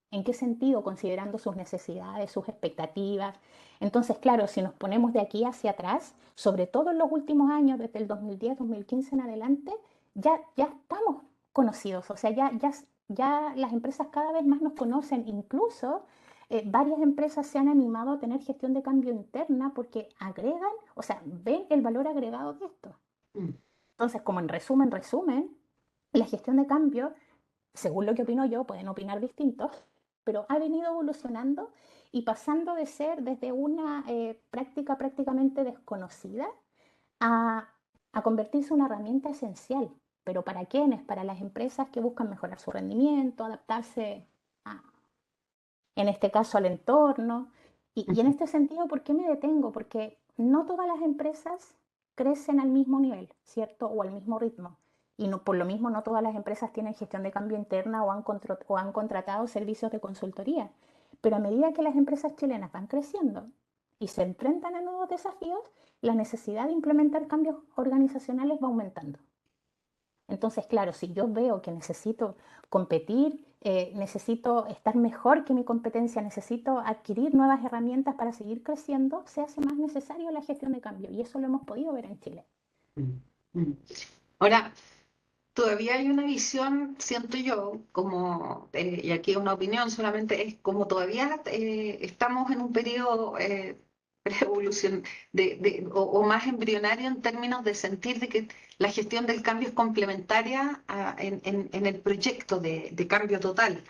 ¿En qué sentido? Considerando sus necesidades, sus expectativas. Entonces, claro, si nos ponemos de aquí hacia atrás, sobre todo en los últimos años, desde el 2010, 2015 en adelante, ya estamos conocidos, o sea, ya las empresas cada vez más nos conocen, incluso varias empresas se han animado a tener gestión de cambio interna porque agregan, o sea, ven el valor agregado de esto. Mm. Entonces, como en resumen, la gestión de cambio, según lo que opino yo, pueden opinar distintos, pero ha venido evolucionando y pasando de ser desde una práctica prácticamente desconocida a, a convertirse en una herramienta esencial. ¿Pero para quiénes? Para las empresas que buscan mejorar su rendimiento, adaptarse, a, en este caso, al entorno. Y en este sentido, ¿por qué me detengo? Porque no todas las empresas crecen al mismo nivel, ¿cierto? O al mismo ritmo. Y no, por lo mismo, no todas las empresas tienen gestión de cambio interna o han contratado servicios de consultoría. Pero a medida que las empresas chilenas van creciendo y se enfrentan a nuevos desafíos, la necesidad de implementar cambios organizacionales va aumentando. Entonces, claro, si yo veo que necesito competir, necesito estar mejor que mi competencia, necesito adquirir nuevas herramientas para seguir creciendo, se hace más necesario la gestión de cambio. Y eso lo hemos podido ver en Chile. Mm. Mm. Ahora, todavía hay una visión, siento yo, como, y aquí una opinión solamente, es como todavía estamos en un periodo pre-evolución o más embrionario en términos de sentir de que la gestión del cambio es complementaria en el proyecto de cambio total.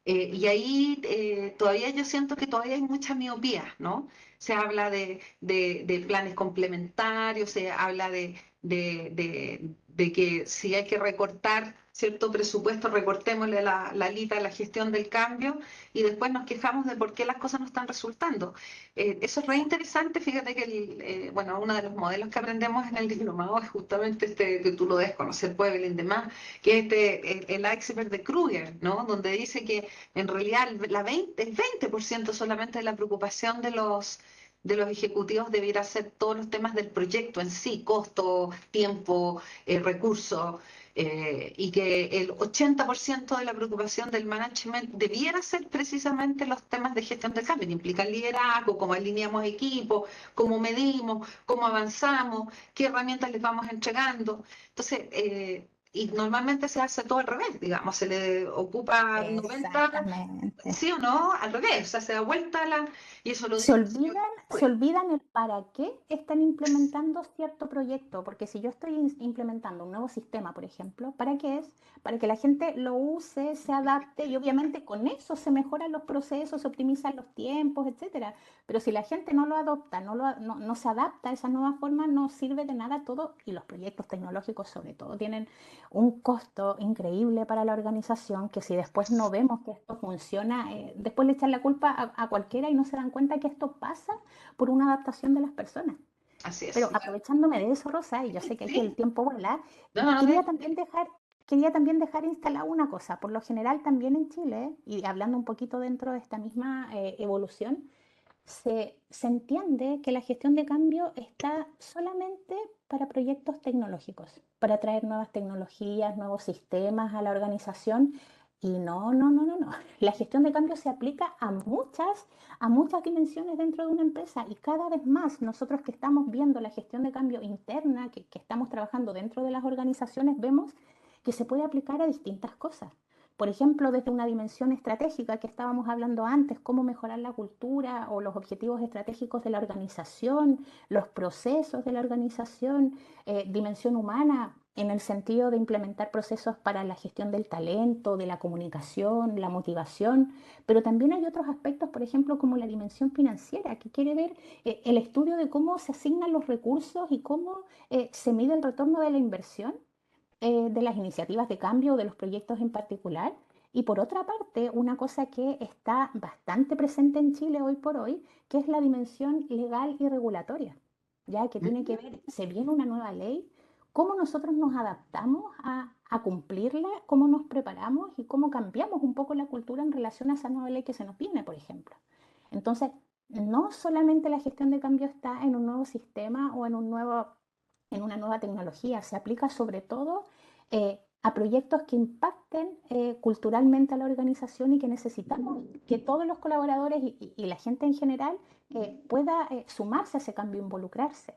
Y ahí todavía yo siento que todavía hay mucha miopía, ¿no? Se habla de planes complementarios, se habla de que si hay que recortar cierto presupuesto, recortémosle la alita a la gestión del cambio y después nos quejamos de por qué las cosas no están resultando. Eso es re interesante, fíjate que bueno, uno de los modelos que aprendemos en el diplomado es justamente este, que tú lo debes conocer, Puebel y demás, que es el iceberg de Kruger, ¿no? Donde dice que en realidad el 20% solamente de la preocupación de los ejecutivos debiera ser todos los temas del proyecto en sí, costo, tiempo, recursos, y que el 80% de la preocupación del management debiera ser precisamente los temas de gestión del cambio, que implican liderazgo, cómo alineamos equipos, cómo medimos, cómo avanzamos, qué herramientas les vamos entregando. Entonces, y normalmente se hace todo al revés, digamos, se le ocupa 90, Exactamente. sí o no, al revés, o sea, se da vuelta y eso lo Se dice el señor olvidan, se Cruel. olvidan el para qué están implementando cierto proyecto, porque si yo estoy implementando un nuevo sistema, por ejemplo, ¿para qué es? Para que la gente lo use, se adapte y obviamente con eso se mejoran los procesos, se optimizan los tiempos, etcétera. Pero si la gente no lo adopta, no se adapta a esa nueva forma, no sirve de nada todo y los proyectos tecnológicos sobre todo tienen un costo increíble para la organización que si después no vemos que esto funciona, después le echan la culpa a cualquiera y no se dan cuenta que esto pasa por una adaptación de las personas. Así Pero es. aprovechándome de eso, Rosa, y yo sé que aquí el Sí, tiempo vuela, no, no, no, quería también dejar, quería también dejar instalada una cosa. Por lo general también en Chile, y hablando un poquito dentro de esta misma evolución, se entiende que la gestión de cambio está solamente para proyectos tecnológicos, para traer nuevas tecnologías, nuevos sistemas a la organización. Y no. La gestión de cambio se aplica a muchas dimensiones dentro de una empresa y cada vez más nosotros que estamos viendo la gestión de cambio interna, que estamos trabajando dentro de las organizaciones, vemos que se puede aplicar a distintas cosas. Por ejemplo, desde una dimensión estratégica que estábamos hablando antes, cómo mejorar la cultura o los objetivos estratégicos de la organización, los procesos de la organización, dimensión humana en el sentido de implementar procesos para la gestión del talento, de la comunicación, la motivación, pero también hay otros aspectos, por ejemplo, como la dimensión financiera, que quiere ver el estudio de cómo se asignan los recursos y cómo se mide el retorno de la inversión de las iniciativas de cambio o de los proyectos en particular. Y por otra parte, una cosa que está bastante presente en Chile hoy por hoy, que es la dimensión legal y regulatoria, ya que tiene que ver, se viene una nueva ley, cómo nosotros nos adaptamos a cumplirla, cómo nos preparamos y cómo cambiamos un poco la cultura en relación a esa nueva ley que se nos viene, por ejemplo. Entonces, no solamente la gestión de cambio está en un nuevo sistema o en una nueva tecnología, se aplica sobre todo a proyectos que impacten culturalmente a la organización y que necesitamos que todos los colaboradores y la gente en general pueda sumarse a ese cambio, involucrarse.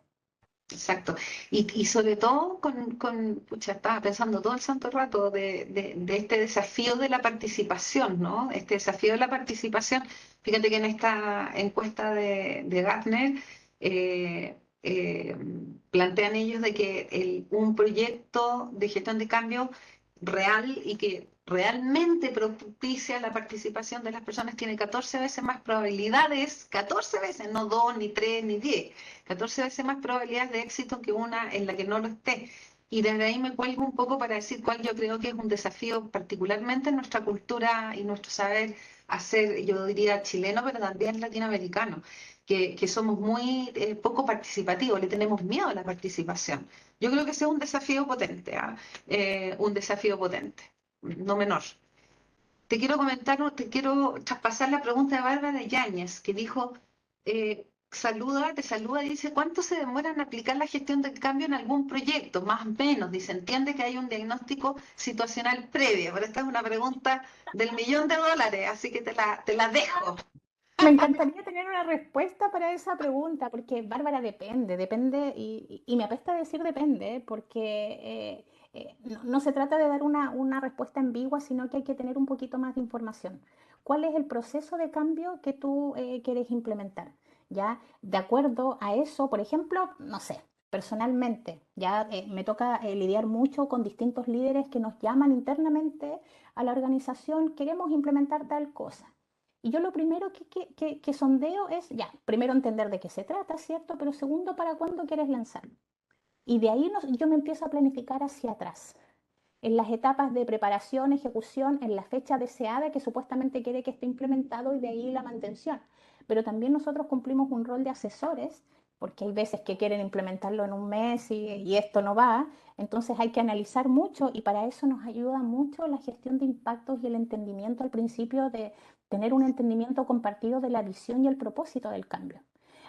Exacto. Y sobre todo pucha, estaba pensando todo el santo rato de este desafío de la participación, ¿no? Este desafío de la participación. Fíjate que en esta encuesta de Gartner plantean ellos de que un proyecto de gestión de cambio real y que realmente propicia la participación de las personas tiene 14 veces más probabilidades, 14 veces, no 2, ni 3, ni 10, 14 veces más probabilidades de éxito que una en la que no lo esté. Y desde ahí me cuelgo un poco para decir cuál yo creo que es un desafío, particularmente en nuestra cultura y nuestro saber hacer, yo diría chileno, pero también latinoamericano, que somos muy poco participativos, le tenemos miedo a la participación. Yo creo que ese es un desafío potente, ¿ah? Un desafío potente, no menor. Te quiero traspasar la pregunta de Bárbara Yáñez, que dijo, te saluda y dice, ¿cuánto se demora en aplicar la gestión del cambio en algún proyecto? Más o menos, dice, entiende que hay un diagnóstico situacional previo, pero esta es una pregunta del $1.000.000, así que te la dejo. Me encantaría tener una respuesta para esa pregunta, porque Bárbara depende, y me apesta decir depende, porque no se trata de dar una respuesta ambigua, sino que hay que tener un poquito más de información. ¿Cuál es el proceso de cambio que tú quieres implementar? ¿Ya? De acuerdo a eso, por ejemplo, no sé, personalmente, ya me toca lidiar mucho con distintos líderes que nos llaman internamente a la organización, queremos implementar tal cosa. Y yo lo primero que sondeo es, ya, primero entender de qué se trata, ¿cierto? Pero segundo, ¿para cuándo quieres lanzar? Y de ahí yo me empiezo a planificar hacia atrás, en las etapas de preparación, ejecución, en la fecha deseada que supuestamente quiere que esté implementado y de ahí la mantención. Pero también nosotros cumplimos un rol de asesores, porque hay veces que quieren implementarlo en un mes y esto no va. Entonces hay que analizar mucho y para eso nos ayuda mucho la gestión de impactos y el entendimiento al principio de tener un entendimiento compartido de la visión y el propósito del cambio.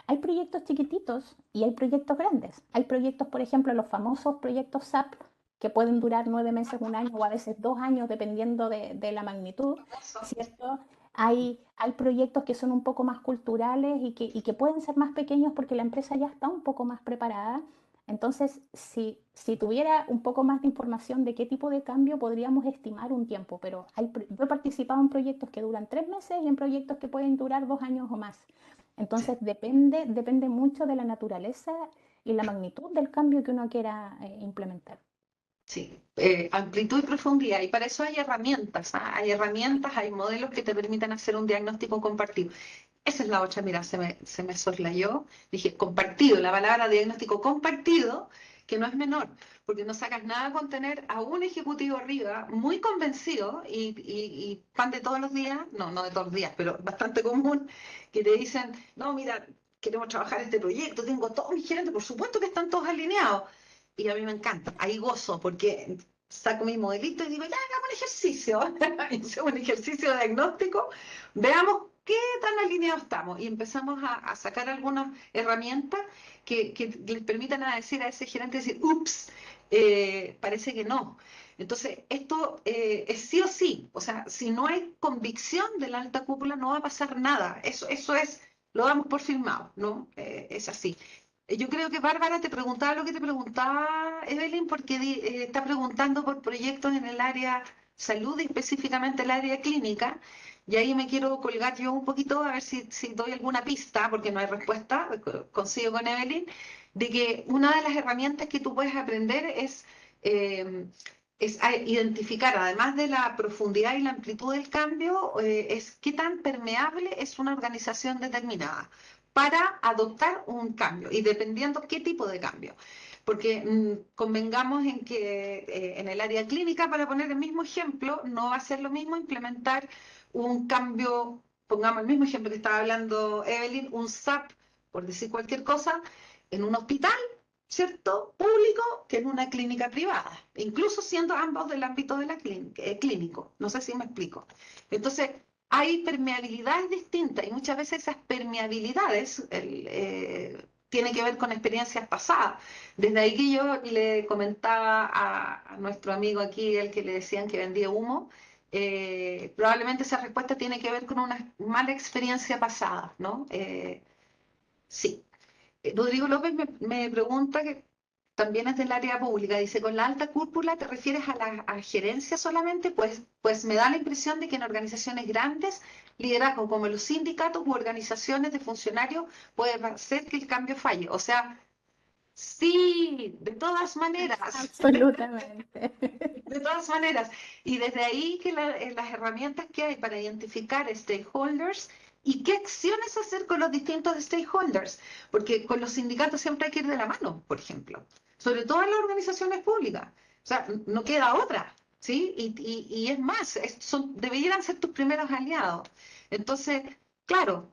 Hay proyectos chiquititos y hay proyectos grandes. Hay proyectos, por ejemplo, los famosos proyectos SAP, que pueden durar 9 meses, un año o a veces 2 años, dependiendo de la magnitud, ¿cierto? Hay proyectos que son un poco más culturales y que pueden ser más pequeños porque la empresa ya está un poco más preparada. Entonces, si tuviera un poco más de información de qué tipo de cambio, podríamos estimar un tiempo, pero yo he participado en proyectos que duran 3 meses y en proyectos que pueden durar 2 años o más. Entonces, depende mucho de la naturaleza y la magnitud del cambio que uno quiera implementar. Sí, amplitud y profundidad. Y para eso hay herramientas, ¿ah? Hay herramientas, hay modelos que te permitan hacer un diagnóstico compartido. Esa es la otra, mira, se me soslayó. Dije, compartido, la palabra diagnóstico compartido, que no es menor, porque no sacas nada con tener a un ejecutivo arriba muy convencido y pan de todos los días, no de todos los días, pero bastante común, que te dicen, no, mira, queremos trabajar este proyecto, tengo todos mis gerentes, por supuesto que están todos alineados. Y a mí me encanta, ahí gozo, porque saco mi modelito y digo, ya hagamos un ejercicio, hacemos un ejercicio de diagnóstico, veamos qué tan alineados estamos y empezamos a sacar algunas herramientas que les permitan decir a ese gerente, decir, ups, parece que no. Entonces, esto es sí o sí, o sea, si no hay convicción de la alta cúpula no va a pasar nada, eso es, lo damos por firmado, ¿no? Es así. Yo creo que Bárbara te preguntaba lo que te preguntaba Evelyn, porque está preguntando por proyectos en el área salud y específicamente el área clínica. Y ahí me quiero colgar yo un poquito a ver si doy alguna pista, porque no hay respuesta, consigo con Evelyn, de que una de las herramientas que tú puedes aprender es a identificar, además de la profundidad y la amplitud del cambio, es qué tan permeable es una organización determinada para adoptar un cambio y dependiendo qué tipo de cambio. Porque convengamos en que en el área clínica, para poner el mismo ejemplo, no va a ser lo mismo implementar un cambio, pongamos el mismo ejemplo que estaba hablando Evelyn, un SAP, por decir cualquier cosa, en un hospital, ¿cierto? Público, que en una clínica privada, incluso siendo ambos del ámbito de la clínico. No sé si me explico. Entonces, hay permeabilidades distintas y muchas veces esas permeabilidades tienen que ver con experiencias pasadas. Desde ahí que yo le comentaba a nuestro amigo aquí, el que le decían que vendía humo, probablemente esa respuesta tiene que ver con una mala experiencia pasada, ¿no? Sí. Rodrigo López me pregunta, que también es del área pública, dice, ¿con la alta cúpula te refieres a la gerencia solamente? Pues me da la impresión de que en organizaciones grandes, liderazgo como los sindicatos u organizaciones de funcionarios, puede hacer que el cambio falle. O sea, sí, de todas maneras. Absolutamente. De todas maneras, y desde ahí que las herramientas que hay para identificar stakeholders y qué acciones hacer con los distintos stakeholders, porque con los sindicatos siempre hay que ir de la mano, por ejemplo, sobre todo en las organizaciones públicas. O sea, no queda otra, ¿sí? Y es más, deberían ser tus primeros aliados. Entonces, claro,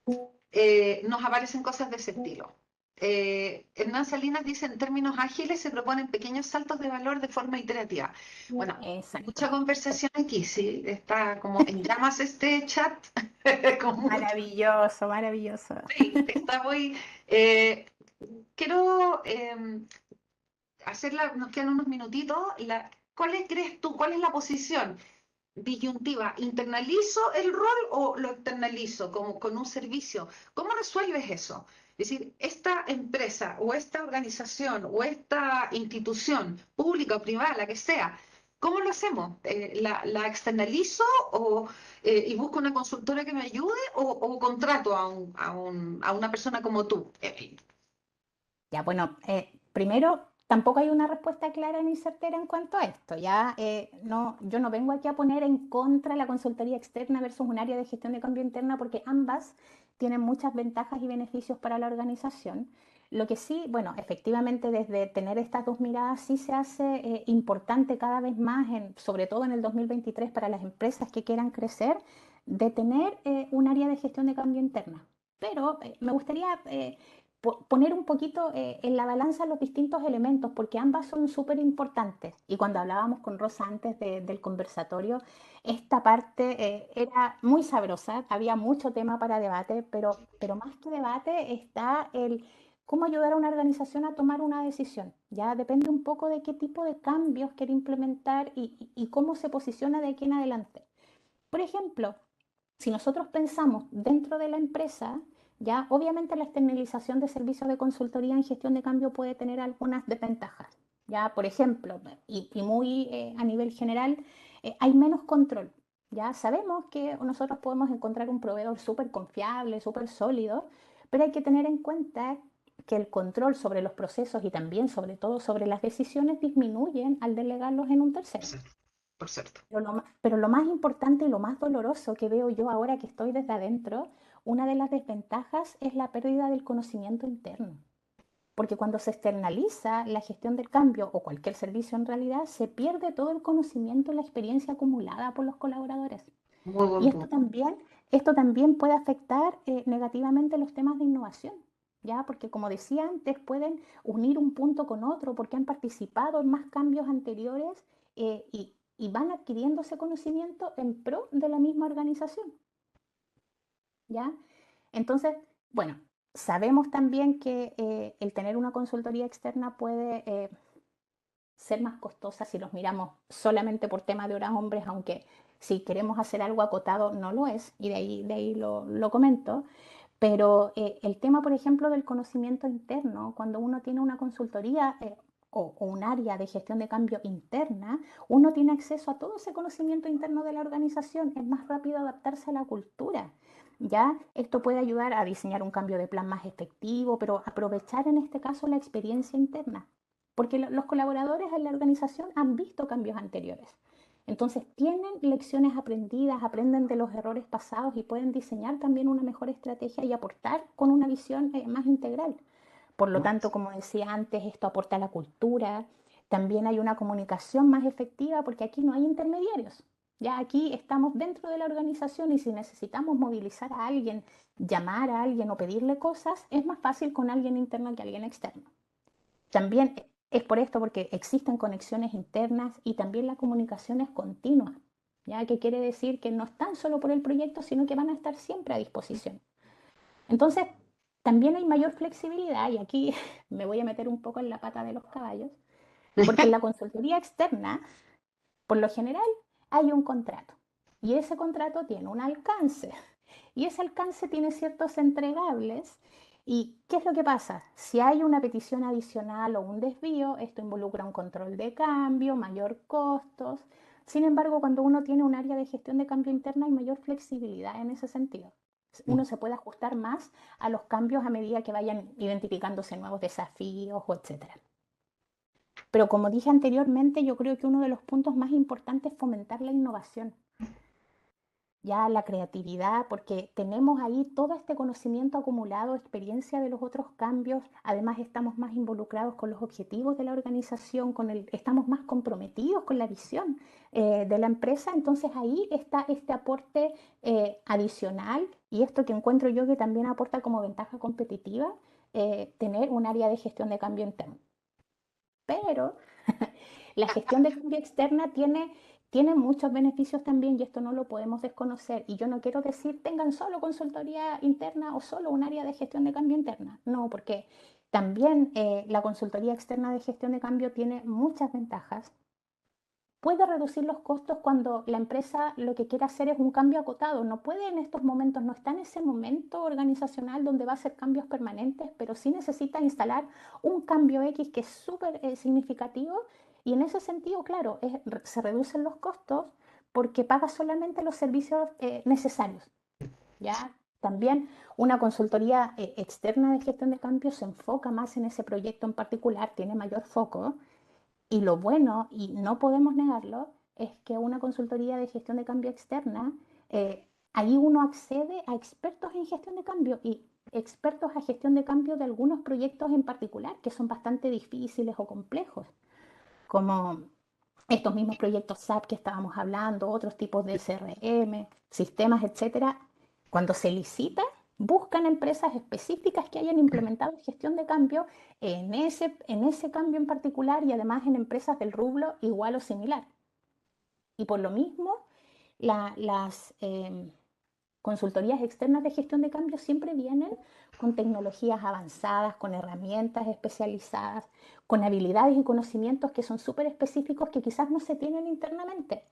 nos aparecen cosas de ese estilo. Hernán Salinas dice, en términos ágiles se proponen pequeños saltos de valor de forma iterativa. Bueno, Exacto. mucha conversación aquí, sí, está como en llamas este chat. con mucho- Maravilloso, maravilloso. sí, está muy... quiero nos quedan unos minutitos. Crees tú, cuál es la posición disyuntiva? ¿Internalizo el rol o lo externalizo como con un servicio? ¿Cómo resuelves eso? Es decir, esta empresa o esta organización o esta institución pública o privada, la que sea, ¿cómo lo hacemos? ¿La externalizo y busco una consultora que me ayude o contrato a una persona como tú? Ya, bueno, primero, tampoco hay una respuesta clara ni certera en cuanto a esto. Ya, no, yo no vengo aquí a poner en contra la consultoría externa versus un área de gestión de cambio interna, porque ambas tienen muchas ventajas y beneficios para la organización. Lo que sí, bueno, efectivamente desde tener estas dos miradas sí se hace importante cada vez más, sobre todo en el 2023 para las empresas que quieran crecer, de tener un área de gestión de cambio interna. Pero me gustaría poner un poquito en la balanza los distintos elementos, porque ambas son súper importantes. Y cuando hablábamos con Rosa antes del conversatorio, esta parte era muy sabrosa, había mucho tema para debate, pero más que debate está el cómo ayudar a una organización a tomar una decisión. Ya depende un poco de qué tipo de cambios quiere implementar y cómo se posiciona de aquí en adelante. Por ejemplo, si nosotros pensamos dentro de la empresa, ya obviamente la externalización de servicios de consultoría en gestión de cambio puede tener algunas desventajas. Ya, por ejemplo, y muy a nivel general, hay menos control. Ya sabemos que nosotros podemos encontrar un proveedor súper confiable, súper sólido, pero hay que tener en cuenta que el control sobre los procesos y también sobre todo sobre las decisiones disminuyen al delegarlos en un tercero. Por cierto. Pero lo más importante y lo más doloroso que veo yo ahora que estoy desde adentro, una de las desventajas es la pérdida del conocimiento interno. Porque cuando se externaliza la gestión del cambio o cualquier servicio en realidad, se pierde todo el conocimiento y la experiencia acumulada por los colaboradores. Muy buen Y punto. esto también puede afectar negativamente los temas de innovación. ¿Ya? Porque como decía antes, pueden unir un punto con otro porque han participado en más cambios anteriores y van adquiriendo ese conocimiento en pro de la misma organización. ¿Ya? Entonces, bueno, sabemos también que el tener una consultoría externa puede ser más costosa si los miramos solamente por tema de horas hombres, aunque si queremos hacer algo acotado no lo es, y de ahí lo comento. Pero el tema, por ejemplo, del conocimiento interno, cuando uno tiene una consultoría o un área de gestión de cambio interna, uno tiene acceso a todo ese conocimiento interno de la organización, es más rápido adaptarse a la cultura. ¿Ya? Esto puede ayudar a diseñar un cambio de plan más efectivo, pero aprovechar en este caso la experiencia interna, porque los colaboradores en la organización han visto cambios anteriores. Entonces tienen lecciones aprendidas, aprenden de los errores pasados y pueden diseñar también una mejor estrategia y aportar con una visión más integral. Por lo tanto, como decía antes, esto aporta a la cultura. También hay una comunicación más efectiva porque aquí no hay intermediarios. Ya aquí estamos dentro de la organización y si necesitamos movilizar a alguien, llamar a alguien o pedirle cosas, es más fácil con alguien interno que alguien externo. También es por esto porque existen conexiones internas y también la comunicación es continua. ¿ya? Que quiere decir que no están solo por el proyecto, sino que van a estar siempre a disposición. Entonces, también hay mayor flexibilidad, y aquí me voy a meter un poco en la pata de los caballos, porque en la consultoría externa, por lo general, hay un contrato, y ese contrato tiene un alcance, y ese alcance tiene ciertos entregables. ¿Y qué es lo que pasa? Si hay una petición adicional o un desvío, esto involucra un control de cambio, mayor costos. Sin embargo, cuando uno tiene un área de gestión de cambio interna, hay mayor flexibilidad en ese sentido. Uno se puede ajustar más a los cambios a medida que vayan identificándose nuevos desafíos o etcétera. Pero como dije anteriormente, yo creo que uno de los puntos más importantes es fomentar la innovación, ya la creatividad, porque tenemos ahí todo este conocimiento acumulado, experiencia de los otros cambios, además estamos más involucrados con los objetivos de la organización, estamos más comprometidos con la visión de la empresa, entonces ahí está este aporte adicional y esto que encuentro yo que también aporta como ventaja competitiva, tener un área de gestión de cambio interno. Pero la gestión de cambio externa tiene muchos beneficios también y esto no lo podemos desconocer. Y yo no quiero decir tengan solo consultoría interna o solo un área de gestión de cambio interna. No, porque también la consultoría externa de gestión de cambio tiene muchas ventajas. Puede reducir los costos cuando la empresa lo que quiere hacer es un cambio acotado. No puede en estos momentos, no está en ese momento organizacional donde va a hacer cambios permanentes, pero sí necesita instalar un cambio X que es súper significativo y en ese sentido, claro, se reducen los costos porque paga solamente los servicios necesarios. ¿Ya? También una consultoría externa de gestión de cambio se enfoca más en ese proyecto en particular, tiene mayor foco y lo bueno, y no podemos negarlo, es que una consultoría de gestión de cambio externa, ahí uno accede a expertos en gestión de cambio y expertos a gestión de cambio de algunos proyectos en particular que son bastante difíciles o complejos, como estos mismos proyectos SAP que estábamos hablando, otros tipos de CRM, sistemas, etcétera. Cuando se licita, buscan empresas específicas que hayan implementado gestión de cambio en ese cambio en particular y además en empresas del rubro igual o similar. Y por lo mismo, las consultorías externas de gestión de cambio siempre vienen con tecnologías avanzadas, con herramientas especializadas, con habilidades y conocimientos que son súper específicos que quizás no se tienen internamente.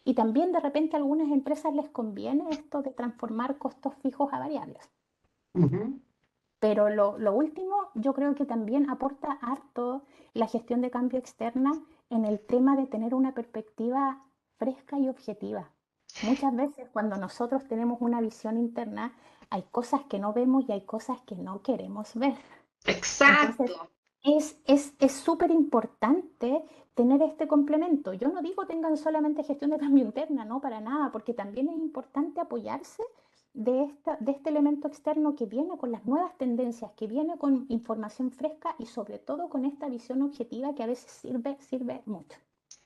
Y también de repente a algunas empresas les conviene esto de transformar costos fijos a variables. Pero lo último, yo creo que también aporta harto la gestión de cambio externa en el tema de tener una perspectiva fresca y objetiva. Muchas veces cuando nosotros tenemos una visión interna, hay cosas que no vemos y hay cosas que no queremos ver. Entonces, Exacto. es súper importante tener este complemento. Yo no digo tengan solamente gestión de cambio interna, no, para nada, porque también es importante apoyarse de este elemento externo que viene con las nuevas tendencias, que viene con información fresca y sobre todo con esta visión objetiva que a veces sirve mucho.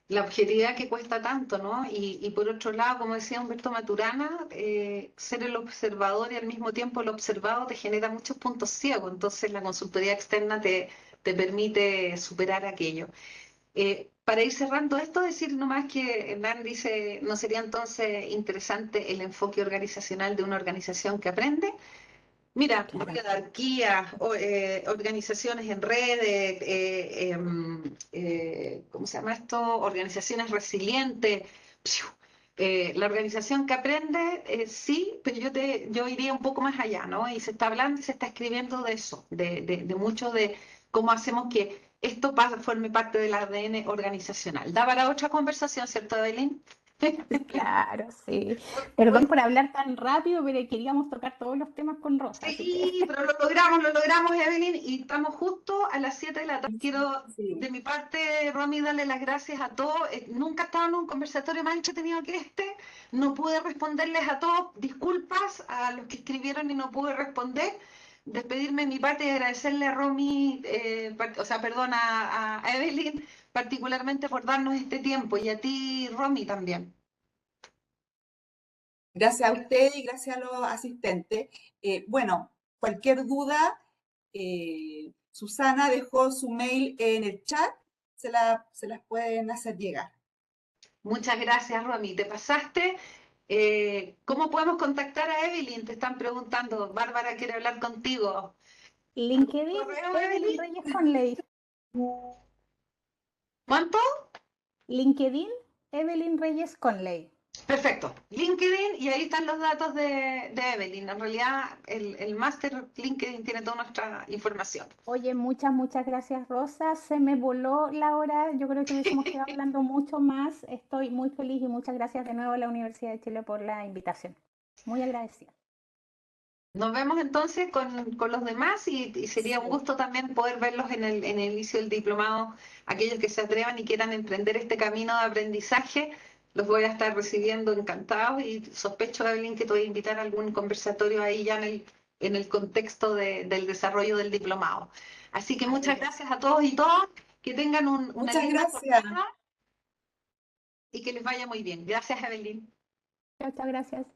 La objetividad que cuesta tanto, ¿no? Y por otro lado, como decía Humberto Maturana, ser el observador y al mismo tiempo el observado te genera muchos puntos ciegos, entonces la consultoría externa te permite superar aquello. Para ir cerrando esto, decir nomás que Hernán dice, ¿no sería entonces interesante el enfoque organizacional de una organización que aprende? Mira, Claro. jerarquías, organizaciones en redes, ¿cómo se llama esto? Organizaciones resilientes. ¡Piu! La organización que aprende, sí, pero yo iría un poco más allá, ¿no? Y se está hablando y se está escribiendo de eso, de mucho de cómo hacemos que esto forme parte del ADN organizacional. Da para otra conversación, ¿cierto, Evelyn? Claro, sí. Hoy Perdón por hablar tan rápido, pero queríamos tocar todos los temas con Rosa, así que sí, pero lo logramos, Evelyn, y estamos justo a las 7 de la tarde. Quiero, Sí. de mi parte, Romy, darle las gracias a todos. Nunca he estado en un conversatorio más entretenido que este. No pude responderles a todos. Disculpas a los que escribieron y no pude responder. Despedirme de mi parte y agradecerle a Romy, o sea, perdón, a Evelyn, particularmente por darnos este tiempo, y a ti, Romy, también. Gracias a usted y gracias a los asistentes. Bueno, cualquier duda, Susana dejó su mail en el chat, se las pueden hacer llegar. Muchas gracias, Romy. Te pasaste. ¿Cómo podemos contactar a Evelyn? Te están preguntando. Bárbara quiere hablar contigo. LinkedIn, ¿Correo, Evelyn Evelyn? Reyes Conley. ¿Cuánto? LinkedIn, Evelyn Reyes Conley. Perfecto. LinkedIn y ahí están los datos de Evelyn. En realidad, el máster LinkedIn tiene toda nuestra información. Oye, muchas gracias, Rosa. Se me voló la hora. Yo creo que hubiésemos quedado hablando mucho más. Estoy muy feliz y muchas gracias de nuevo a la Universidad de Chile por la invitación. Muy agradecida. Nos vemos entonces con los demás y sería un Sí. gusto también poder verlos en el inicio del diplomado. Aquellos que se atrevan y quieran emprender este camino de aprendizaje, los voy a estar recibiendo encantados y sospecho, Evelyn, que te voy a invitar a algún conversatorio ahí ya en el contexto del desarrollo del diplomado. Así que muchas Maravilloso. gracias a todos y todas, que tengan una Muchas linda gracias. jornada y que les vaya muy bien. Gracias, Evelyn. Chao, gracias.